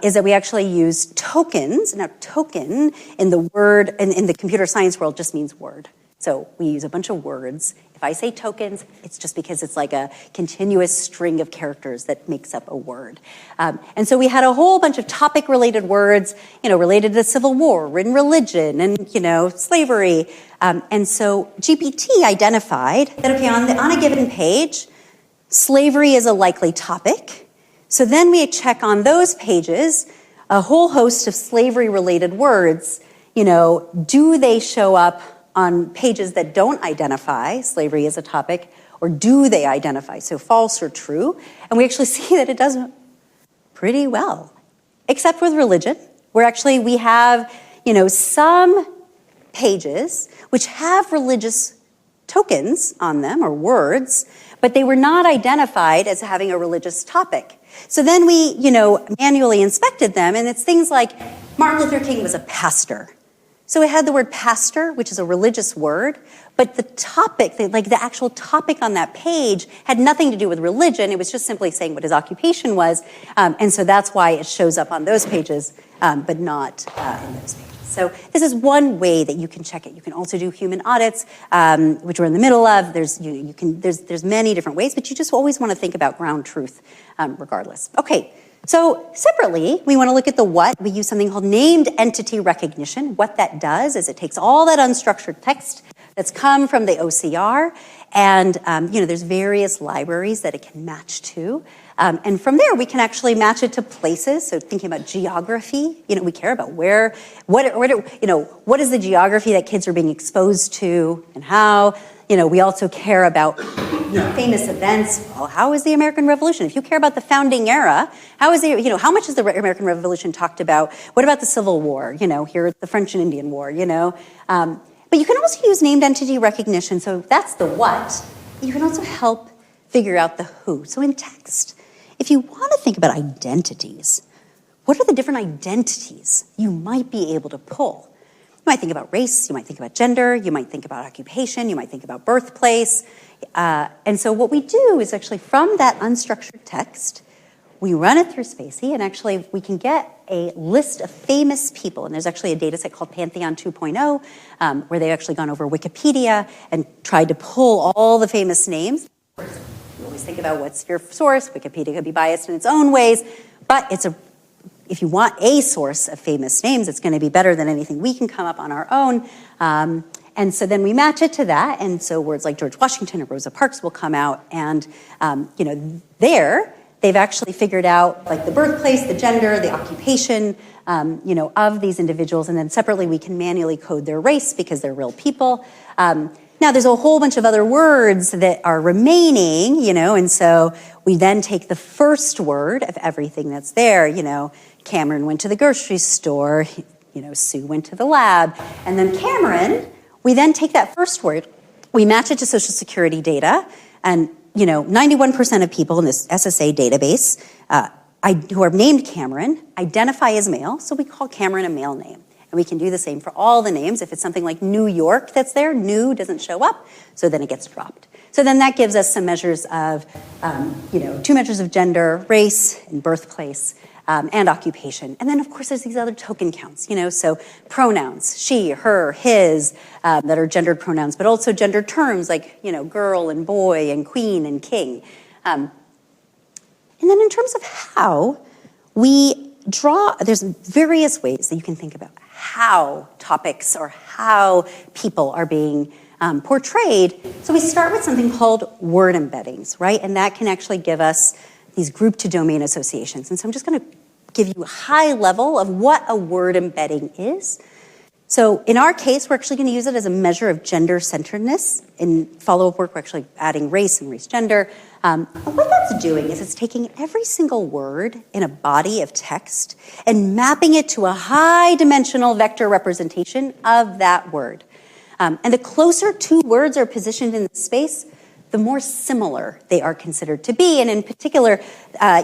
is that we actually use tokens. Now, token in the computer science world just means word. So we use a bunch of words. If I say tokens, it's just because it's like a continuous string of characters that makes up a word. And so we had a whole bunch of topic-related words, related to the Civil War and religion and, slavery. And so GPT identified that, okay, on a given page, slavery is a likely topic. So then we check on those pages a whole host of slavery-related words. Do they show up on pages that don't identify slavery as a topic, or do they identify? So false or true. And we actually see that it does pretty well, except with religion, where actually we have, some pages which have religious tokens on them or words, but they were not identified as having a religious topic. So then we, manually inspected them, and it's things like Martin Luther King was a pastor. So it had the word pastor, which is a religious word, but the topic, the actual topic on that page had nothing to do with religion. It was just simply saying what his occupation was, and so that's why it shows up on those pages, but not in those pages. So this is one way that you can check it. You can also do human audits, which we're in the middle of. There's many different ways, but you just always want to think about ground truth regardless. Okay. So separately, we want to look at the what. We use something called named entity recognition. What that does is it takes all that unstructured text that's come from the OCR, and there's various libraries that it can match to. And from there, we can actually match it to places. So thinking about geography, we care about what is the geography that kids are being exposed to and how. We also care about famous events. Well, how is the American Revolution? If you care about the founding era, how is how much is the American Revolution talked about? What about the Civil War? Here it's the French and Indian War, But you can also use named entity recognition. So that's the what. You can also help figure out the who. So in text, if you want to think about identities, what are the different identities you might be able to pull? You might think about race, you might think about gender, you might think about occupation, you might think about birthplace. And so what we do is actually from that unstructured text, we run it through Spacey, and actually we can get a list of famous people. And there's actually a data set called Pantheon 2.0, where they've actually gone over Wikipedia and tried to pull all the famous names. You always think about what's your source. Wikipedia could be biased in its own ways, but if you want a source of famous names, it's going to be better than anything we can come up on our own. And so then we match it to that. And so words like George Washington or Rosa Parks will come out. And, there, they've actually figured out like the birthplace, the gender, the occupation, of these individuals. And then separately, we can manually code their race because they're real people. Now, there's a whole bunch of other words that are remaining, and so we then take the first word of everything that's there, Cameron went to the grocery store, Sue went to the lab, and then Cameron, we then take that first word, we match it to Social Security data, and, 91% of people in this SSA database who are named Cameron identify as male, so we call Cameron a male name. And we can do the same for all the names. If it's something like New York that's there, new doesn't show up, so then it gets dropped. So then that gives us some measures of, 2 measures of gender, race, and birthplace, and occupation. And then, of course, there's these other token counts, so pronouns, she, her, his, that are gendered pronouns, but also gendered terms like, girl and boy and queen and king. And then in terms of how we draw, there's various ways that you can think about how topics or how people are being portrayed. So we start with something called word embeddings, right? And that can actually give us these group to domain associations. And so I'm just going to give you a high level of what a word embedding is. So in our case, we're actually going to use it as a measure of gender centeredness. In follow-up work, we're actually adding race and race gender. And what that's doing is it's taking every single word in a body of text and mapping it to a high-dimensional vector representation of that word. And the closer two words are positioned in the space, the more similar they are considered to be. And in particular,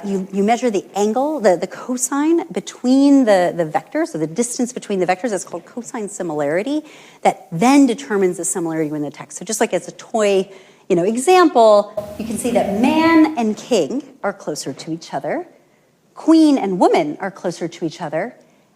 you measure the angle, the cosine between the vectors, so the distance between the vectors, that's called cosine similarity, that then determines the similarity in the text. So just like as a toy example, you can see that man and king are closer to each other, queen and woman are closer to each other,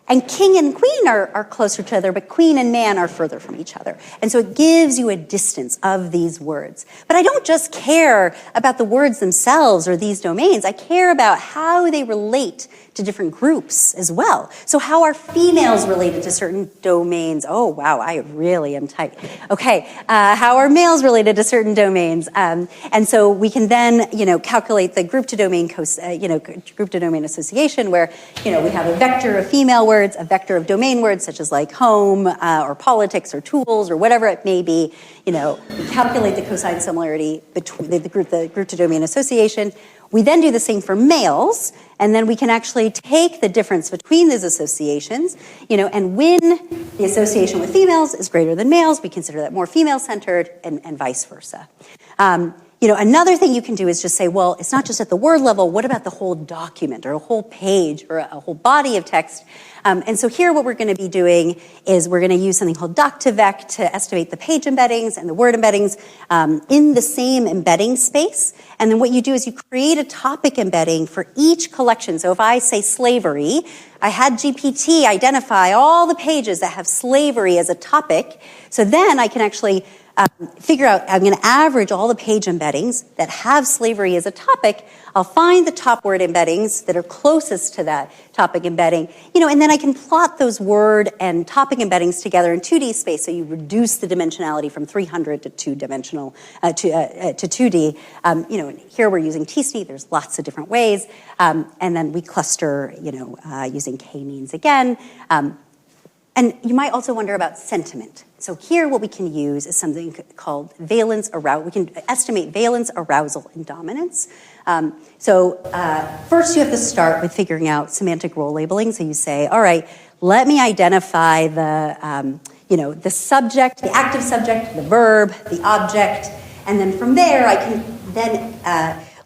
and king and queen are closer to each other, but queen and man are further from each other. And so it gives you a distance of these words. But I don't just care about the words themselves or these domains. I care about how they relate to different groups as well. So how are females related to certain domains? Oh, wow, I really am tight. Okay, how are males related to certain domains? And so we can then, calculate the group to domain, group to domain association where, we have a vector of female words, a vector of domain words such as like home or politics or tools or whatever it may be. We calculate the cosine similarity between the group to domain association. We then do the same for males, and then we can actually take the difference between these associations, and when the association with females is greater than males, we consider that more female-centered, and vice versa. Another thing you can do is just say, well, it's not just at the word level, what about the whole document or a whole page or a whole body of text? And so here what we're going to be doing is we're going to use something called doc2vec to estimate the page embeddings and the word embeddings in the same embedding space. And then what you do is you create a topic embedding for each collection. So if I say slavery, I had GPT identify all the pages that have slavery as a topic. So then I can actually figure out, I'm going to average all the page embeddings that have slavery as a topic. I'll find the top word embeddings that are closest to that topic embedding, and then I can plot those word and topic embeddings together in 2D space, so you reduce the dimensionality from 300 to 2-dimensional, to 2D. Here we're using t-SNE, there's lots of different ways, and then we cluster, using k-means again. And you might also wonder about sentiment. So here what we can use is something called valence arousal. We can estimate valence, arousal, and dominance. First you have to start with figuring out semantic role labeling. So you say, all right, let me identify the subject, the active subject, the verb, the object, and then from there I can then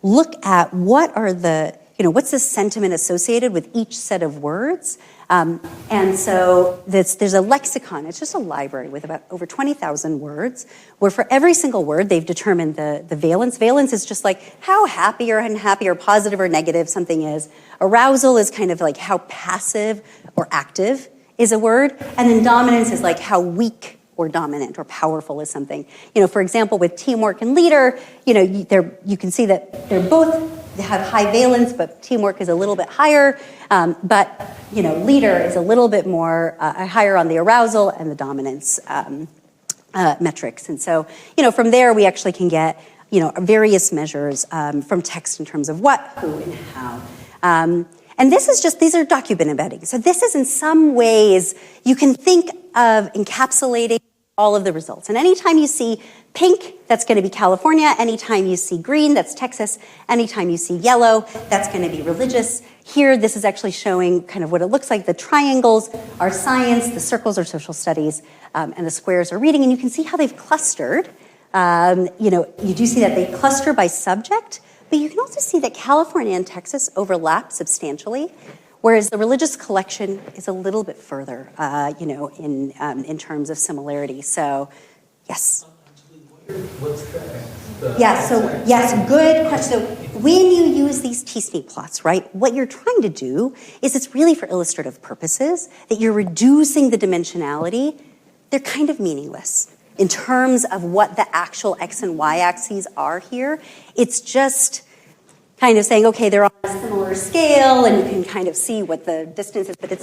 look at what's the sentiment associated with each set of words. And so there's a lexicon. It's just a library with about over 20,000 words, where for every single word, they've determined the valence. Valence is just like how happy or unhappy or positive or negative something is. Arousal is kind of like how passive or active is a word. And then dominance is like how weak or dominant or powerful is something. For example, with teamwork and leader, you can see that they have high valence, but teamwork is a little bit higher. But leader is a little bit more higher on the arousal and the dominance metrics. And so, from there we actually can get, various measures from text in terms of what, who, and how. And these are document embedding. So this is in some ways, you can think of encapsulating all of the results. And anytime you see pink, that's going to be California. Anytime you see green, that's Texas. Anytime you see yellow, that's going to be religious. Here, this is actually showing kind of what it looks like. The triangles are science, the circles are social studies, and the squares are reading. And you can see how they've clustered. You do see that they cluster by subject, but you can also see that California and Texas overlap substantially, whereas the religious collection is a little bit further, in terms of similarity. So, yes. What's Good question. So when you use these T-SNE plots, right, what you're trying to do is it's really for illustrative purposes, that you're reducing the dimensionality. They're kind of meaningless in terms of what the actual X and Y axes are here. It's just kind of saying, okay, they're on a similar scale and you can kind of see what the distance is, but it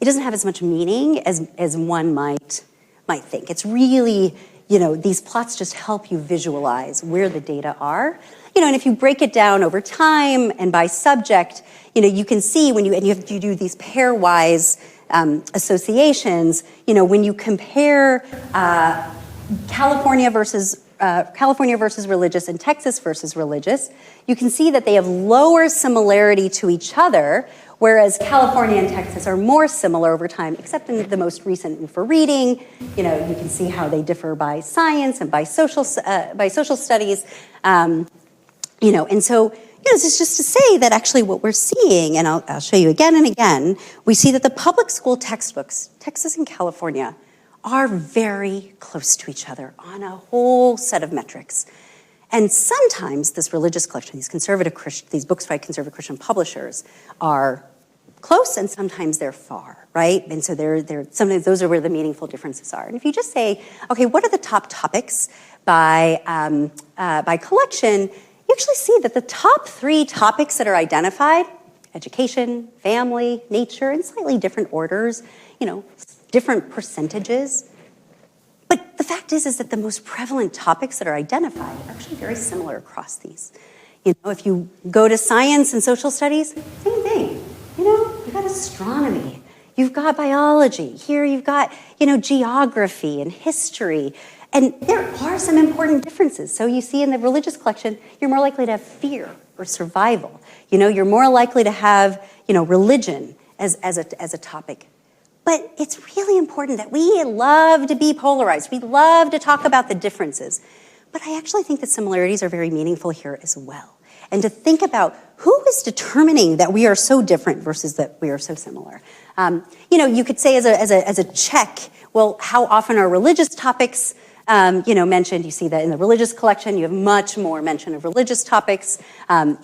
doesn't have as much meaning as one might think. It's really, these plots just help you visualize where the data are. And if you break it down over time and by subject, you can see when you do these pairwise associations, when you compare California versus religious and Texas versus religious, you can see that they have lower similarity to each other, whereas California and Texas are more similar over time, except in the most recent for reading. You can see how they differ by science and by social studies. And so, this is just to say that actually what we're seeing, and I'll show you again and again, we see that the public school textbooks, Texas and California, are very close to each other on a whole set of metrics. And sometimes this religious collection, these books by conservative Christian publishers are close and sometimes they're far, right? And so sometimes those are where the meaningful differences are. And if you just say, okay, what are the top topics by collection, you actually see that the top 3 topics that are identified, education, family, nature, in slightly different orders, different percentages. But the fact is that the most prevalent topics that are identified are actually very similar across these. If you go to science and social studies, same thing. You've got astronomy, you've got biology, here you've got, geography and history. And there are some important differences. So you see in the religious collection, you're more likely to have fear or survival. You're more likely to have, religion as a topic. But it's really important that we love to be polarized. We love to talk about the differences. But I actually think that similarities are very meaningful here as well. And to think about who is determining that we are so different versus that we are so similar. You could say as a check, well, how often are religious topics mentioned? You see that in the religious collection, you have much more mention of religious topics, and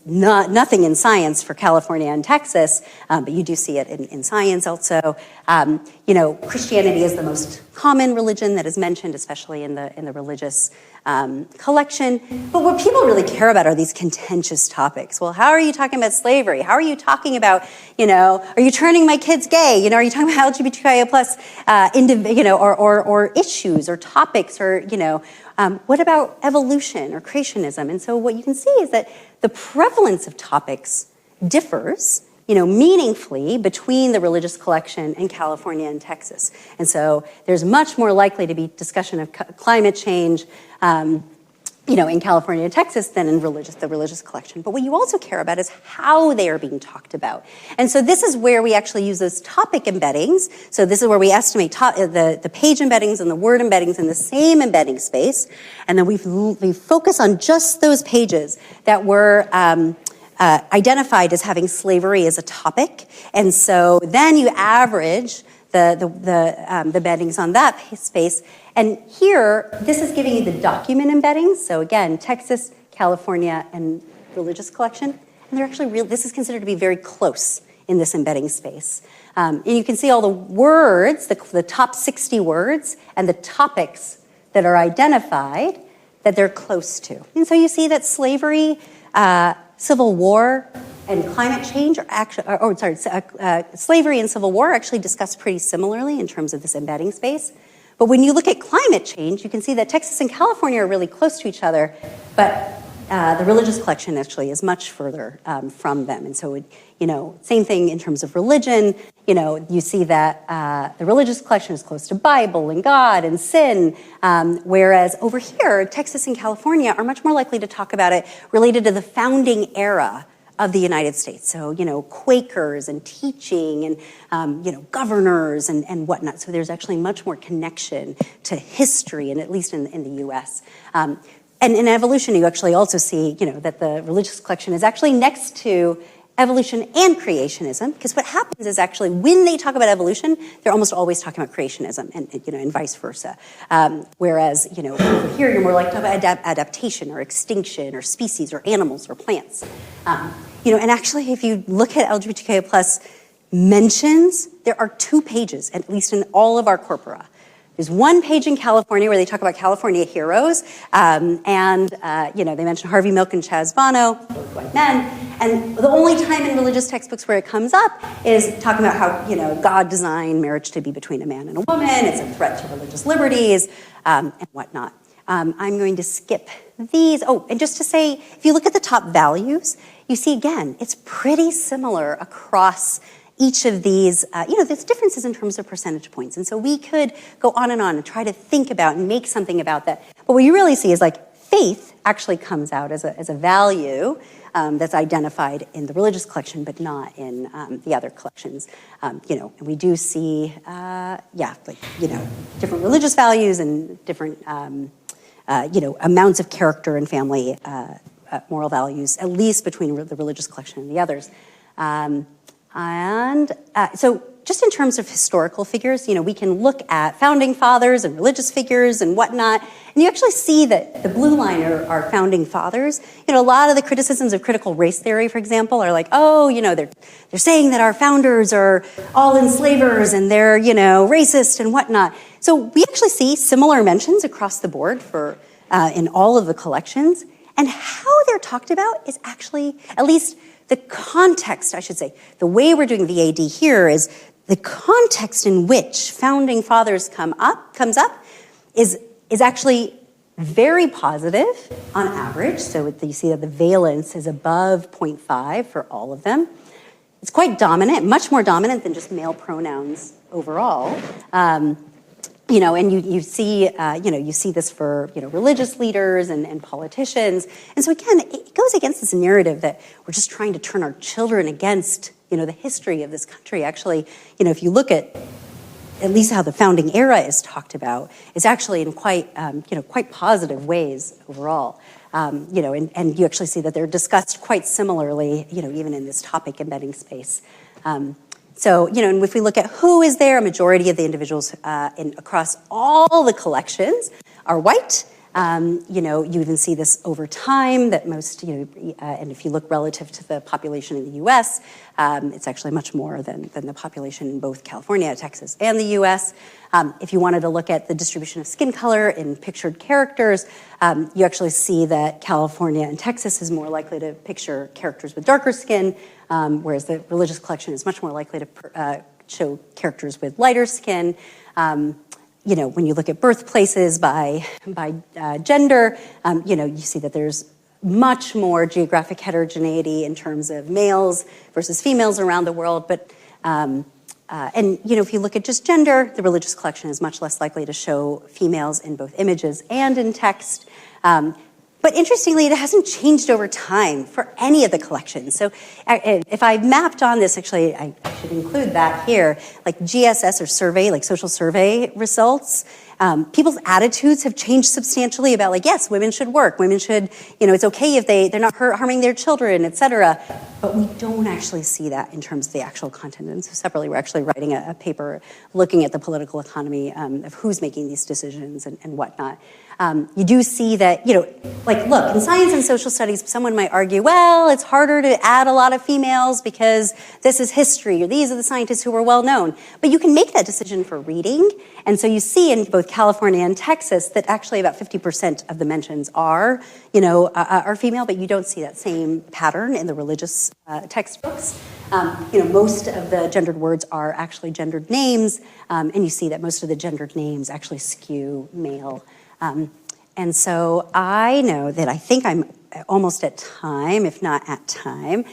nothing in science for California and Texas, but you do see it in science also. Christianity is the most common religion that is mentioned, especially in the religious collection. But what people really care about are these contentious topics. Well, how are you talking about slavery? How are you talking about, are you turning my kids gay? Are you talking about LGBTQIA plus, or issues or topics or, what about evolution or creationism? And so what you can see is that the prevalence of topics differs, meaningfully between the religious collection in California and Texas. And so there's much more likely to be discussion of climate change, in California and Texas than in the religious collection. But what you also care about is how they are being talked about. And so this is where we actually use those topic embeddings. So this is where we estimate the page embeddings and the word embeddings in the same embedding space. And then we focus on just those pages that were identified as having slavery as a topic. And so then you average the embeddings on that space. And here, this is giving you the document embeddings. So again, Texas, California, and religious collection. And they're actually this is considered to be very close in this embedding space. And you can see all the words, the top 60 words, and the topics that are identified that they're close to. And so you see that slavery, civil war, and climate change are actually, slavery and civil war are actually discussed pretty similarly in terms of this embedding space. But when you look at climate change, you can see that Texas and California are really close to each other, but the religious collection actually is much further from them. And so, same thing in terms of religion. You see that the religious collection is close to Bible and God and sin, whereas over here, Texas and California are much more likely to talk about it related to the founding era of the United States. So, Quakers and teaching and, governors and whatnot. So there's actually much more connection to history, and at least in the US. And in evolution, you actually also see, that the religious collection is actually next to evolution and creationism, because what happens is actually when they talk about evolution, they're almost always talking about creationism and vice versa. Whereas, over here, you're more like talking about adaptation or extinction or species or animals or plants. And actually, if you look at LGBTQIA plus mentions, there are 2 pages, at least in all of our corpora. There's one page in California where they talk about California heroes, and they mention Harvey Milk and Chaz Bono, both white men. And the only time in religious textbooks where it comes up is talking about how, God designed marriage to be between a man and a woman. It's a threat to religious liberties, and whatnot. I'm going to skip these. Oh, and just to say, if you look at the top values, you see, again, it's pretty similar across each of these, there's differences in terms of percentage points. And so we could go on and try to think about and make something about that. But what you really see is faith actually comes out as a value that's identified in the religious collection, but not in the other collections. And we do see, different religious values and different, amounts of character and family moral values, at least between the religious collection and the others. So just in terms of historical figures, we can look at founding fathers and religious figures and whatnot, and you actually see that the blue line are founding fathers. A lot of the criticisms of critical race theory, for example, are they're saying that our founders are all enslavers and they're, racist and whatnot. So we actually see similar mentions across the board for in all of the collections, and how they're talked about is actually, at least the context, I should say, the way we're doing VAD here is the context in which founding fathers comes up is actually very positive on average. So you see that the valence is above 0.5 for all of them. It's quite dominant, much more dominant than just male pronouns overall. And you see this for, religious leaders and politicians. And so again, it goes against this narrative that we're just trying to turn our children against, the history of this country. Actually, if you look at least how the founding era is talked about, it's actually in quite positive ways overall. And you actually see that they're discussed quite similarly, even in this topic embedding space. So, and if we look at who is there, a majority of the individuals across all the collections are white. You even see this over time that most, and if you look relative to the population in the U.S., it's actually much more than the population in both California, Texas, and the U.S. If you wanted to look at the distribution of skin color in pictured characters, you actually see that California and Texas is more likely to picture characters with darker skin, whereas the religious collection is much more likely to show characters with lighter skin. When you look at birthplaces by gender, you see that there's much more geographic heterogeneity in terms of males versus females around the world. But and if you look at just gender, the religious collection is much less likely to show females in both images and in text. But interestingly, it hasn't changed over time for any of the collections. So if I mapped on this, actually, I should include that here, like GSS or survey, like social survey results, people's attitudes have changed substantially about like, yes, women should work, women should, it's okay if they're not harming their children, et cetera. But we don't actually see that in terms of the actual content. And so separately, we're actually writing a paper looking at the political economy of who's making these decisions and whatnot. You do see that, like, look, in science and social studies, someone might argue, well, it's harder to add a lot of females because this is history, or these are the scientists who were well known. But you can make that decision for reading. And so you see in both California and Texas that actually about 50% of the mentions are female, but you don't see that same pattern in the religious textbooks. Most of the gendered words are actually gendered names, and you see that most of the gendered names actually skew male. And so I know that I think I'm almost at time, if not at time.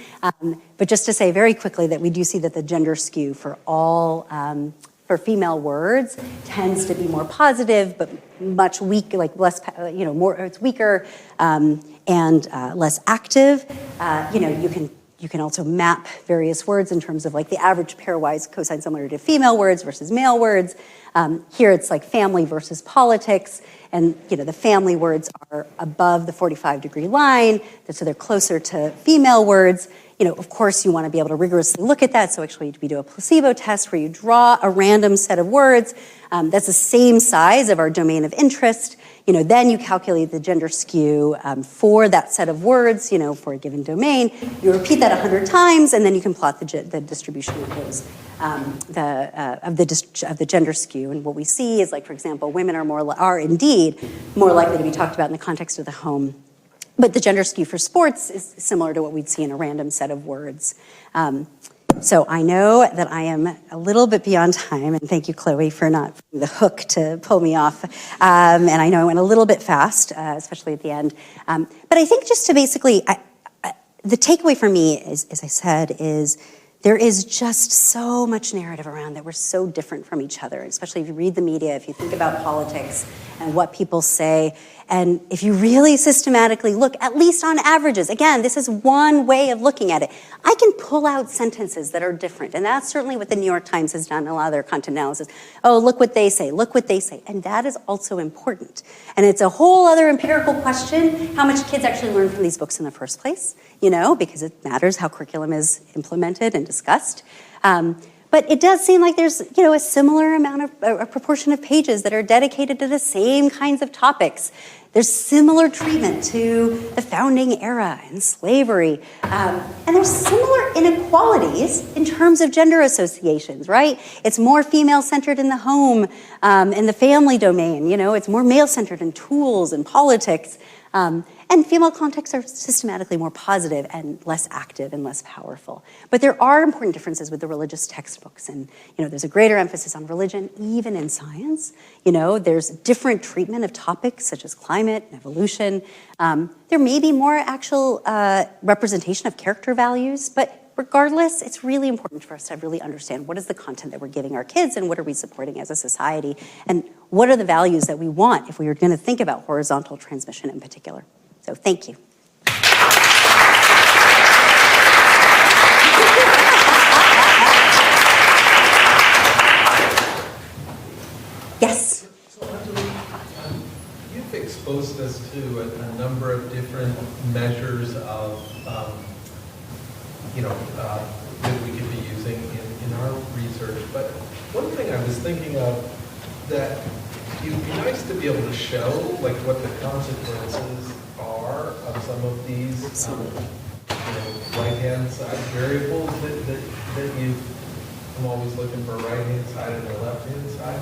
But just to say very quickly that we do see that the gender skew for all, for female words tends to be more positive, but much weak, like less, more, it's weaker and less active. You can also map various words in terms of like the average pairwise cosine similar to female words versus male words. Here it's like family versus politics, and the family words are above the 45-degree line, so they're closer to female words. Of course, you want to be able to rigorously look at that, so actually we do a placebo test where you draw a random set of words that's the same size of our domain of interest. Then you calculate the gender skew for that set of words, for a given domain. You repeat that 100 times, and then you can plot the distribution of those, of the gender skew. And what we see is, like, for example, women are indeed more likely to be talked about in the context of the home. But the gender skew for sports is similar to what we'd see in a random set of words. So I know that I am a little bit beyond time, and thank you, Chloe, for not putting the hook to pull me off. And I know I went a little bit fast, especially at the end. But I think just to basically, the takeaway for me is, as I said, is there is just so much narrative around that we're so different from each other, especially if you read the media, if you think about politics and what people say. And if you really systematically look, at least on averages, again, this is one way of looking at it. I can pull out sentences that are different. And that's certainly what the New York Times has done in a lot of their content analysis. Oh, look what they say, look what they say. And that is also important. And it's a whole other empirical question, how much kids actually learn from these books in the first place, because it matters how curriculum is implemented and discussed. But it does seem like there's, a similar amount of, a proportion of pages that are dedicated to the same kinds of topics. There's similar treatment to the founding era and slavery. And there's similar inequalities in terms of gender associations, right? It's more female-centered in the home, in the family domain, it's more male-centered in tools and politics. And female contexts are systematically more positive and less active and less powerful. But there are important differences with the religious textbooks. And, there's a greater emphasis on religion, even in science. There's different treatment of topics such as climate and evolution. There may be more actual representation of character values, but regardless, it's really important for us to really understand what is the content that we're giving our kids and what are we supporting as a society, and what are the values that we want if we are going to think about horizontal transmission in particular. So thank you. Yes? So Anjali, you've exposed us to a number of different measures of, that we could be using in our research. But one thing I was thinking of that it'd be nice to be able to show, like, what the consequences are of some of these, right-hand side variables that I'm always looking for a right-hand side and a left-hand side.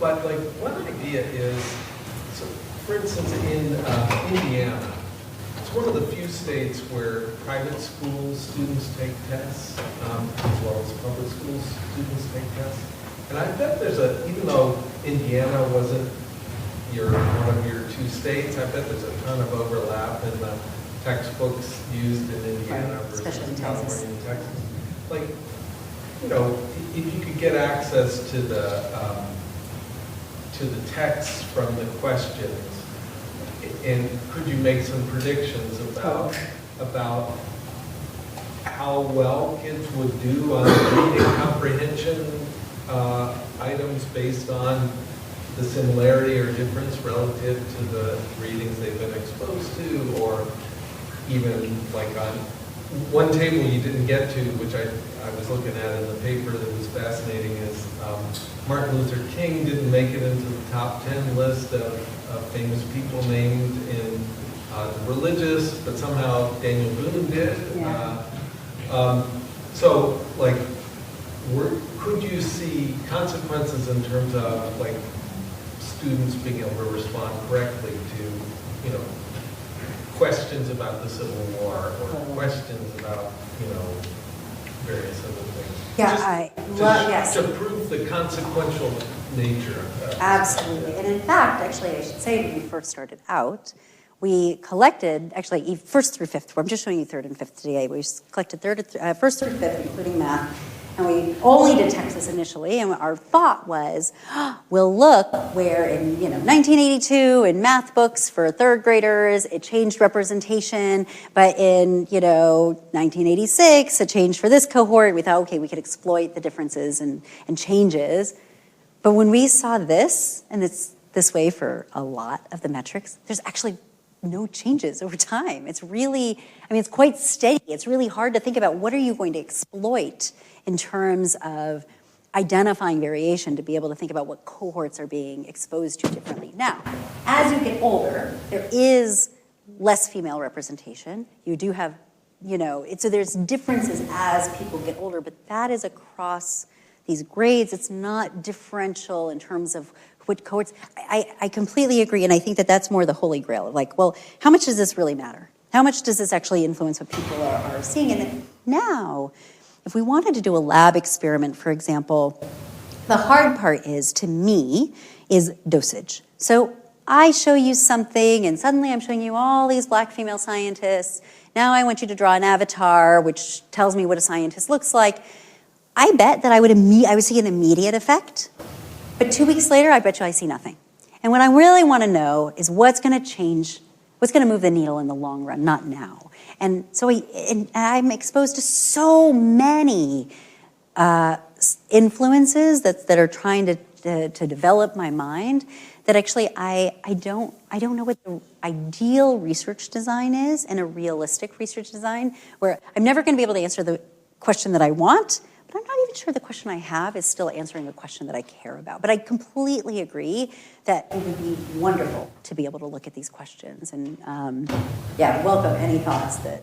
But one idea is, so for instance, in Indiana, it's one of the few states where private school students take tests, as well as public school students take tests. And I bet even though Indiana wasn't one of your two two states. I bet there's a ton of overlap in the textbooks used in Indiana Right, versus especially in California Texas. and Texas. Like, you know, if you could get access to the text from the questions, and could you make some predictions about how well kids would do on reading comprehension items based on the similarity or difference relative to the readings they've been exposed to, or even like on one table you didn't get to, which I was looking at in the paper that was fascinating, is Martin Luther King didn't make it into the top 10 list of famous people named in religious, but somehow Daniel Boone did. Yeah. So, like, could you see consequences in terms of, like, students being able to respond correctly to, you know, questions about the Civil War or questions about, you know, various other things? Yeah, To prove the consequential nature of that. Absolutely. And in fact, actually, I should say, when we first started out, we collected, actually, first through fifth. I'm just showing you third and fifth today. We collected first through fifth, including math. And we only did Texas initially. And our thought was, we'll look where in 1982 in math books for third graders, it changed representation. But in 1986, it changed for this cohort. We thought, okay, we could exploit the differences and changes. But when we saw this, and it's this way for a lot of the metrics, there's actually no changes over time. It's really, it's quite steady. It's really hard to think about what are you going to exploit in terms of identifying variation to be able to think about what cohorts are being exposed to differently. Now, as you get older, there is less female representation. You do have, so there's differences as people get older, but that is across these grades. It's not differential in terms of what cohorts. I completely agree, and I think that that's more the holy grail. Like, well, how much does this really matter? How much does this actually influence what people are seeing? And then now, if we wanted to do a lab experiment, for example, the hard part is, to me, is dosage. So I show you something, and suddenly I'm showing you all these black female scientists. Now I want you to draw an avatar, which tells me what a scientist looks like. I bet that I would see an immediate effect. But 2 weeks later, I bet you I see nothing. And what I really want to know is what's going to change, what's going to move the needle in the long run, not now. And so I'm exposed to so many influences that are trying to develop my mind that actually I don't know what the ideal research design is and a realistic research design, where I'm never going to be able to answer the question that I want, but I'm not even sure the question I have is still answering the question that I care about. But I completely agree that it would be wonderful to be able to look at these questions. And welcome any thoughts that,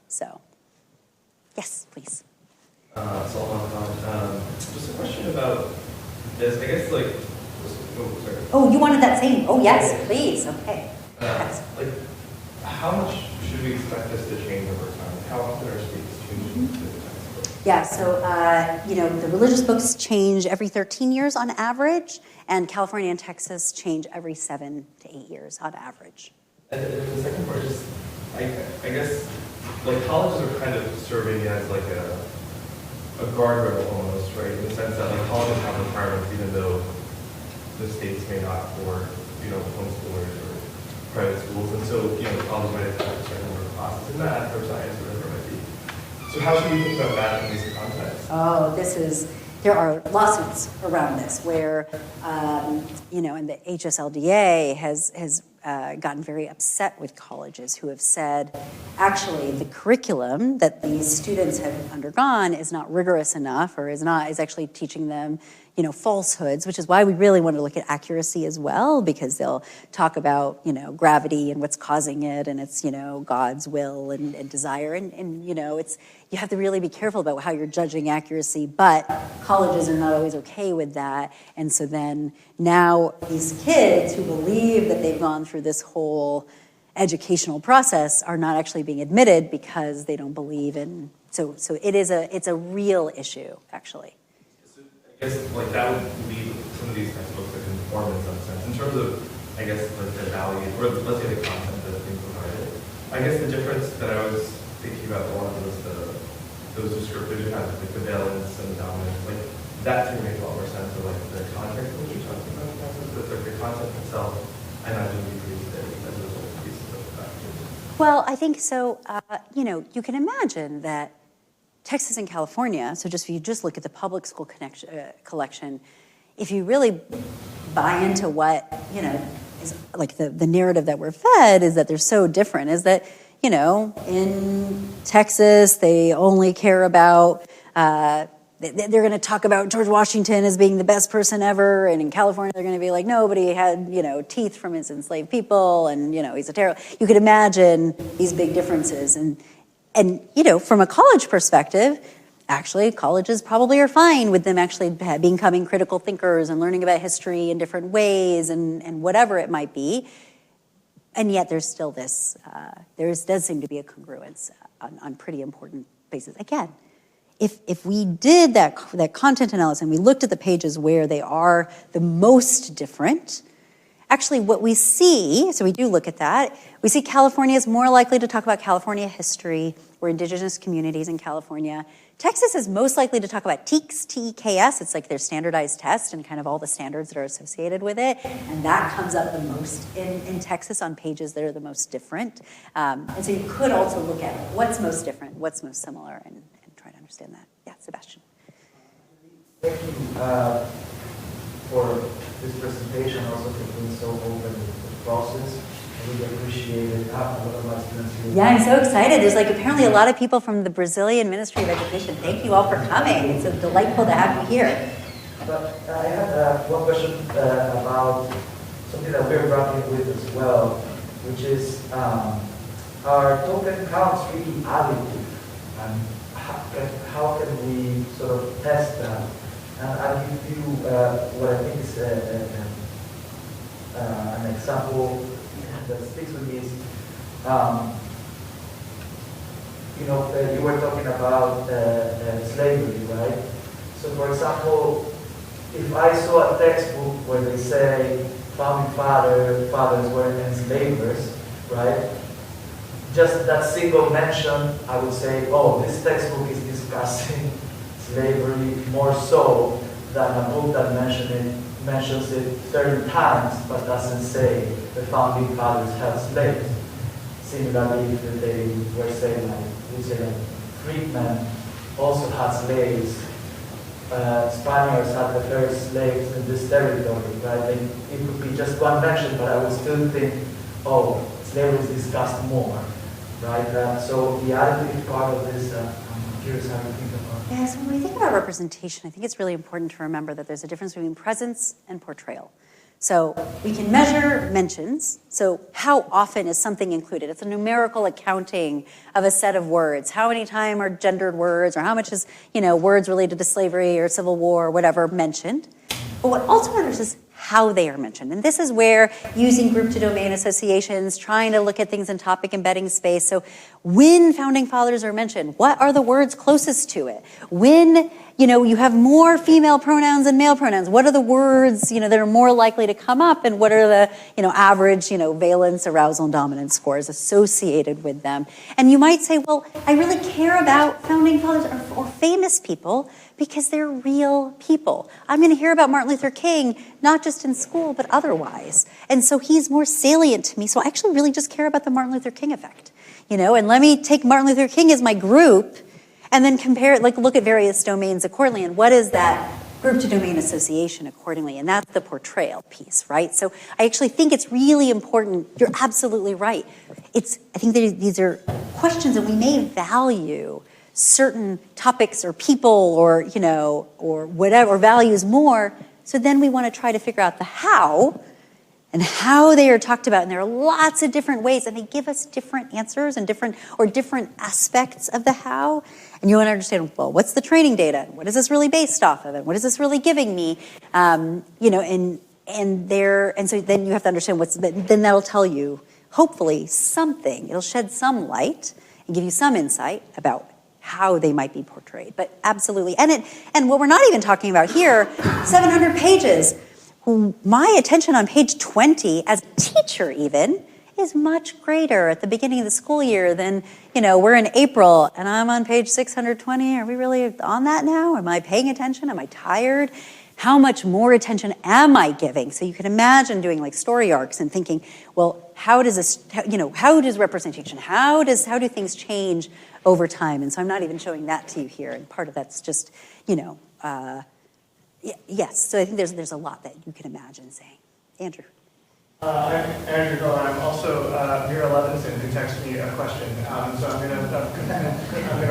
so. Yes, please. Just a question about this, I guess, like, sorry. Oh, you wanted that same, yes, please, okay. Yes. Like, how much should we expect this to change over time? How often are students changing the textbook? Yeah, so, the religious books change every 13 years on average, and California and Texas change every 7 to 8 years on average. And the second part is, I guess, like, colleges are kind of serving as like a guardrail almost, right? In the sense that, like, colleges have requirements even though the states may not for, homeschoolers or private schools. And so, college might have a certain number of classes in math or science or whatever it might be. So how should we think about that in this context? Oh, there are lawsuits around this where, and the HSLDA has gotten very upset with colleges who have said, actually, the curriculum that these students have undergone is not rigorous enough, or is actually teaching them, falsehoods, which is why we really want to look at accuracy as well, because they'll talk about, gravity and what's causing it, and it's, God's will and desire, and it's, you have to really be careful about how you're judging accuracy, but colleges are not always okay with that, and so then now these kids who believe that they've gone through this whole educational process are not actually being admitted because they don't believe in, so it's a real issue, actually. I guess, like, that would leave some of these textbooks to conform in some sense. In terms of, I I guess, like the value, or let's say the content that's being provided. I guess the difference that I was thinking about a lot was those descriptors you have, like the valence and the dominance, like that to me makes a lot more sense of like the context of what you're talking about, but like the content itself, I imagine we increase it as a result of these factors. Well, I think so. You can imagine that Texas and California, so just if you just look at the public school collection, if you really buy into what, is like the narrative that we're fed is that they're so different, is that, in Texas, they only care about, they're going to talk about George Washington as being the best person ever, and in California, they're going to be like, no, but he had, teeth from his enslaved people, and, he's a terrible. You could imagine these big differences. And from a college perspective, actually, colleges probably are fine with them actually becoming critical thinkers and learning about history in different ways and whatever it might be. And yet there's still this, does seem to be a congruence on pretty important bases. Again, if we did that content analysis and we looked at the pages where they are the most different, actually what we see, so we do look at that, we see California is more likely to talk about California history or indigenous communities in California. Texas is most likely to talk about TEKS, T-E-K-S. It's like their standardized test and kind of all the standards that are associated with it. And that comes up the most in Texas on pages that are the most different. And so you could also look at what's most different, what's most similar, and try to understand that. Yeah, Sebastian. Thank you for this presentation, also for being so open with the process. I really appreciate it. A lot of my students here. Yeah, I'm so excited. There's apparently a lot of people from the Brazilian Ministry of Education. Thank you all for coming. It's so delightful to have you here. But I have one question about something that we're grappling with as well, which is are token counts really additive? And how can we sort of test that? And I'll give you what I think is an example that sticks with me is, you were talking about slavery, right? So for example, if I saw a textbook where they say founding fathers were enslavers, right? Just that single mention, I would say, oh, this textbook is discussing slavery more so than a book that mentions it 30 times but doesn't say the founding fathers held slaves. Similarly, if they were saying, freedmen also had slaves. Spaniards had the first slaves in this territory, right? It would be just one mention, but I would still think, oh, slavery is discussed more, right? So the additive part of this, I'm curious how you think about it. Yeah, so when we think about representation, I think it's really important to remember that there's a difference between presence and portrayal. So we can measure mentions. So how often is something included? It's a numerical accounting of a set of words. How many times are gendered words, or how much is, words related to slavery or Civil War or whatever mentioned? But what also matters is how they are mentioned. And this is where using group to domain associations, trying to look at things in topic embedding space. So when founding fathers are mentioned, what are the words closest to it? When, you have more female pronouns and male pronouns, what are the words, that are more likely to come up, and what are the, average, valence, arousal, and dominance scores associated with them? And you might say, well, I really care about founding fathers or famous people because they're real people. I'm going to hear about Martin Luther King, not just in school, but otherwise. And so he's more salient to me. So I actually really just care about the Martin Luther King effect, and let me take Martin Luther King as my group and then compare it, look at various domains accordingly. And what is that group to domain association accordingly? And that's the portrayal piece, right? So I actually think it's really important. You're absolutely right. I think these are questions that we may value certain topics or people or whatever, or values more. So then we want to try to figure out the how and how they are talked about. And there are lots of different ways, and they give us different answers and different aspects of the how. And you want to understand, well, what's the training data? What is this really based off of? And what is this really giving me? And so then you have to understand then that'll tell you, hopefully, something. It'll shed some light and give you some insight about how they might be portrayed. But absolutely. And what we're not even talking about here, 700 pages. my attention on page 20 as a teacher even is much greater at the beginning of the school year than, we're in April and I'm on page 620. Are we really on that now? Am I paying attention? Am I tired? How much more attention am I giving? So you can imagine doing like story arcs and thinking, well, how does this, how does representation, how do things change over time? And so I'm not even showing that to you here. And part of that's just, yes. So I think there's a lot that you can imagine saying. Andrew. I'm Andrew Hill, and I'm also Mira Levinson, who texted me a question. So I'm going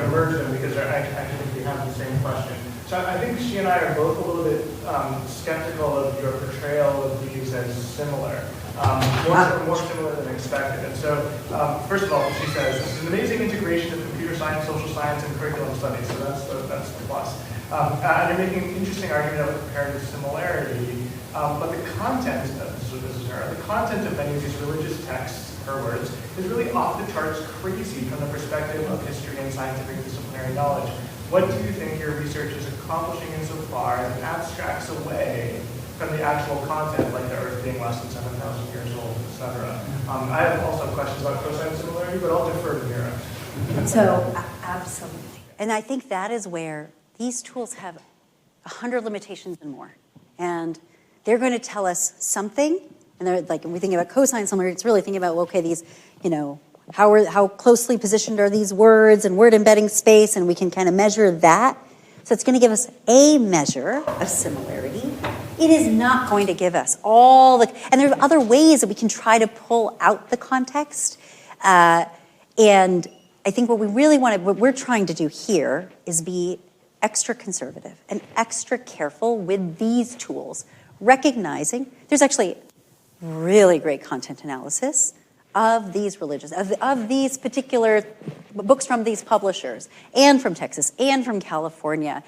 to merge them because I think we have the same question. So I think she and I are both a little bit skeptical of your portrayal of these as similar, more similar than expected. And so, first of all, she says, this is an amazing integration of computer science, social science, and curriculum studies. So that's the plus. And you're making an interesting argument of comparative similarity, but the content, the content of many of these religious texts, her words, is really off the charts crazy from the perspective of history and scientific disciplinary knowledge. What do you think your research is accomplishing insofar as it abstracts away from the actual content, like the Earth being less than 7,000 years old, etc.? I have also questions about cosine similarity, but I'll defer to Mira. So, absolutely. And I think that is where these tools have 100 limitations and more. And they're going to tell us something, and they're like, when we think about cosine similarity, it's really thinking about, well, okay, these, how closely positioned are these words and word embedding space, and we can kind of measure that. So it's going to give us a measure of similarity. It is not going to give us and there are other ways that we can try to pull out the context. And I think what we're trying to do here is be extra conservative and extra careful with these tools, recognizing there's actually really great content analysis of these religious, of these particular books from these publishers, and from Texas, and from California,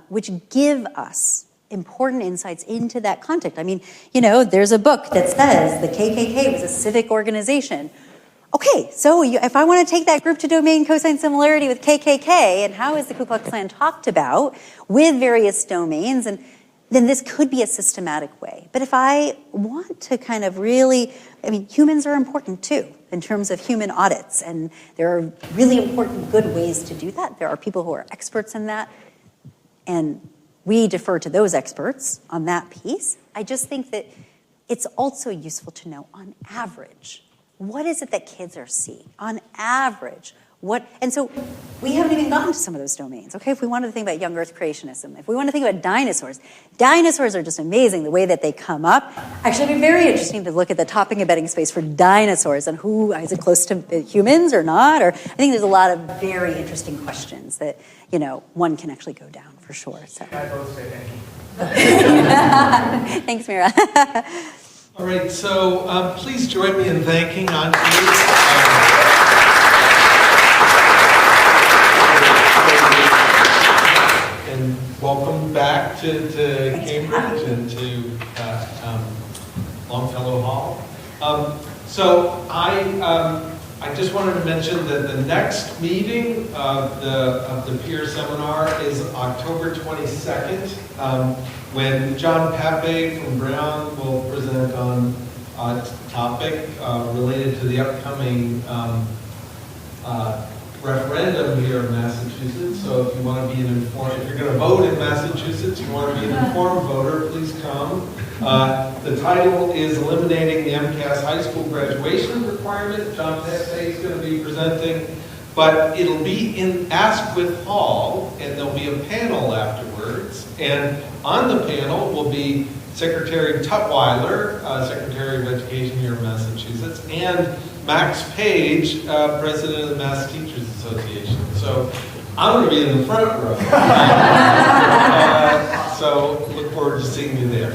which give us important insights into that context. I mean, there's a book that says the KKK was a civic organization. Okay, so if I want to take that group to domain cosine similarity with KKK, and how is the Ku Klux Klan talked about with various domains, and then this could be a systematic way. But if I want to kind of really, humans are important too, in terms of human audits, and there are really important good ways to do that. There are people who are experts in that, and we defer to those experts on that piece. I just think that it's also useful to know, on average, what is it that kids are seeing? On average, and so we haven't even gotten to some of those domains, okay? If we wanted to think about young earth creationism, if we want to think about dinosaurs are just amazing, the way that they come up. Actually, it'd be very interesting to look at the topping embedding space for dinosaurs and is it close to humans or not? Or I think there's a lot of very interesting questions that, one can actually go down for sure. So. I both say thank you. Thanks, Mira. All right, so please join me in thanking Anjali. And welcome back to Cambridge and to Longfellow Hall. So I just wanted to mention that the next meeting of the PIER seminar is October 22nd, when John Pape from Brown will present on a topic related to the upcoming referendum here in Massachusetts. So if you want to be if you're going to vote in Massachusetts, you want to be an informed voter, please come. The title is Eliminating the MCAS High School Graduation Requirement. John Pape is going to be presenting, but it'll be in Asquith Hall, and there'll be a panel afterwards. And on the panel will be Secretary Tutwiler, Secretary of Education here in Massachusetts, and Max Page, President of the Mass Teachers Association. So I'm going to be in the front row. So look forward to seeing you there.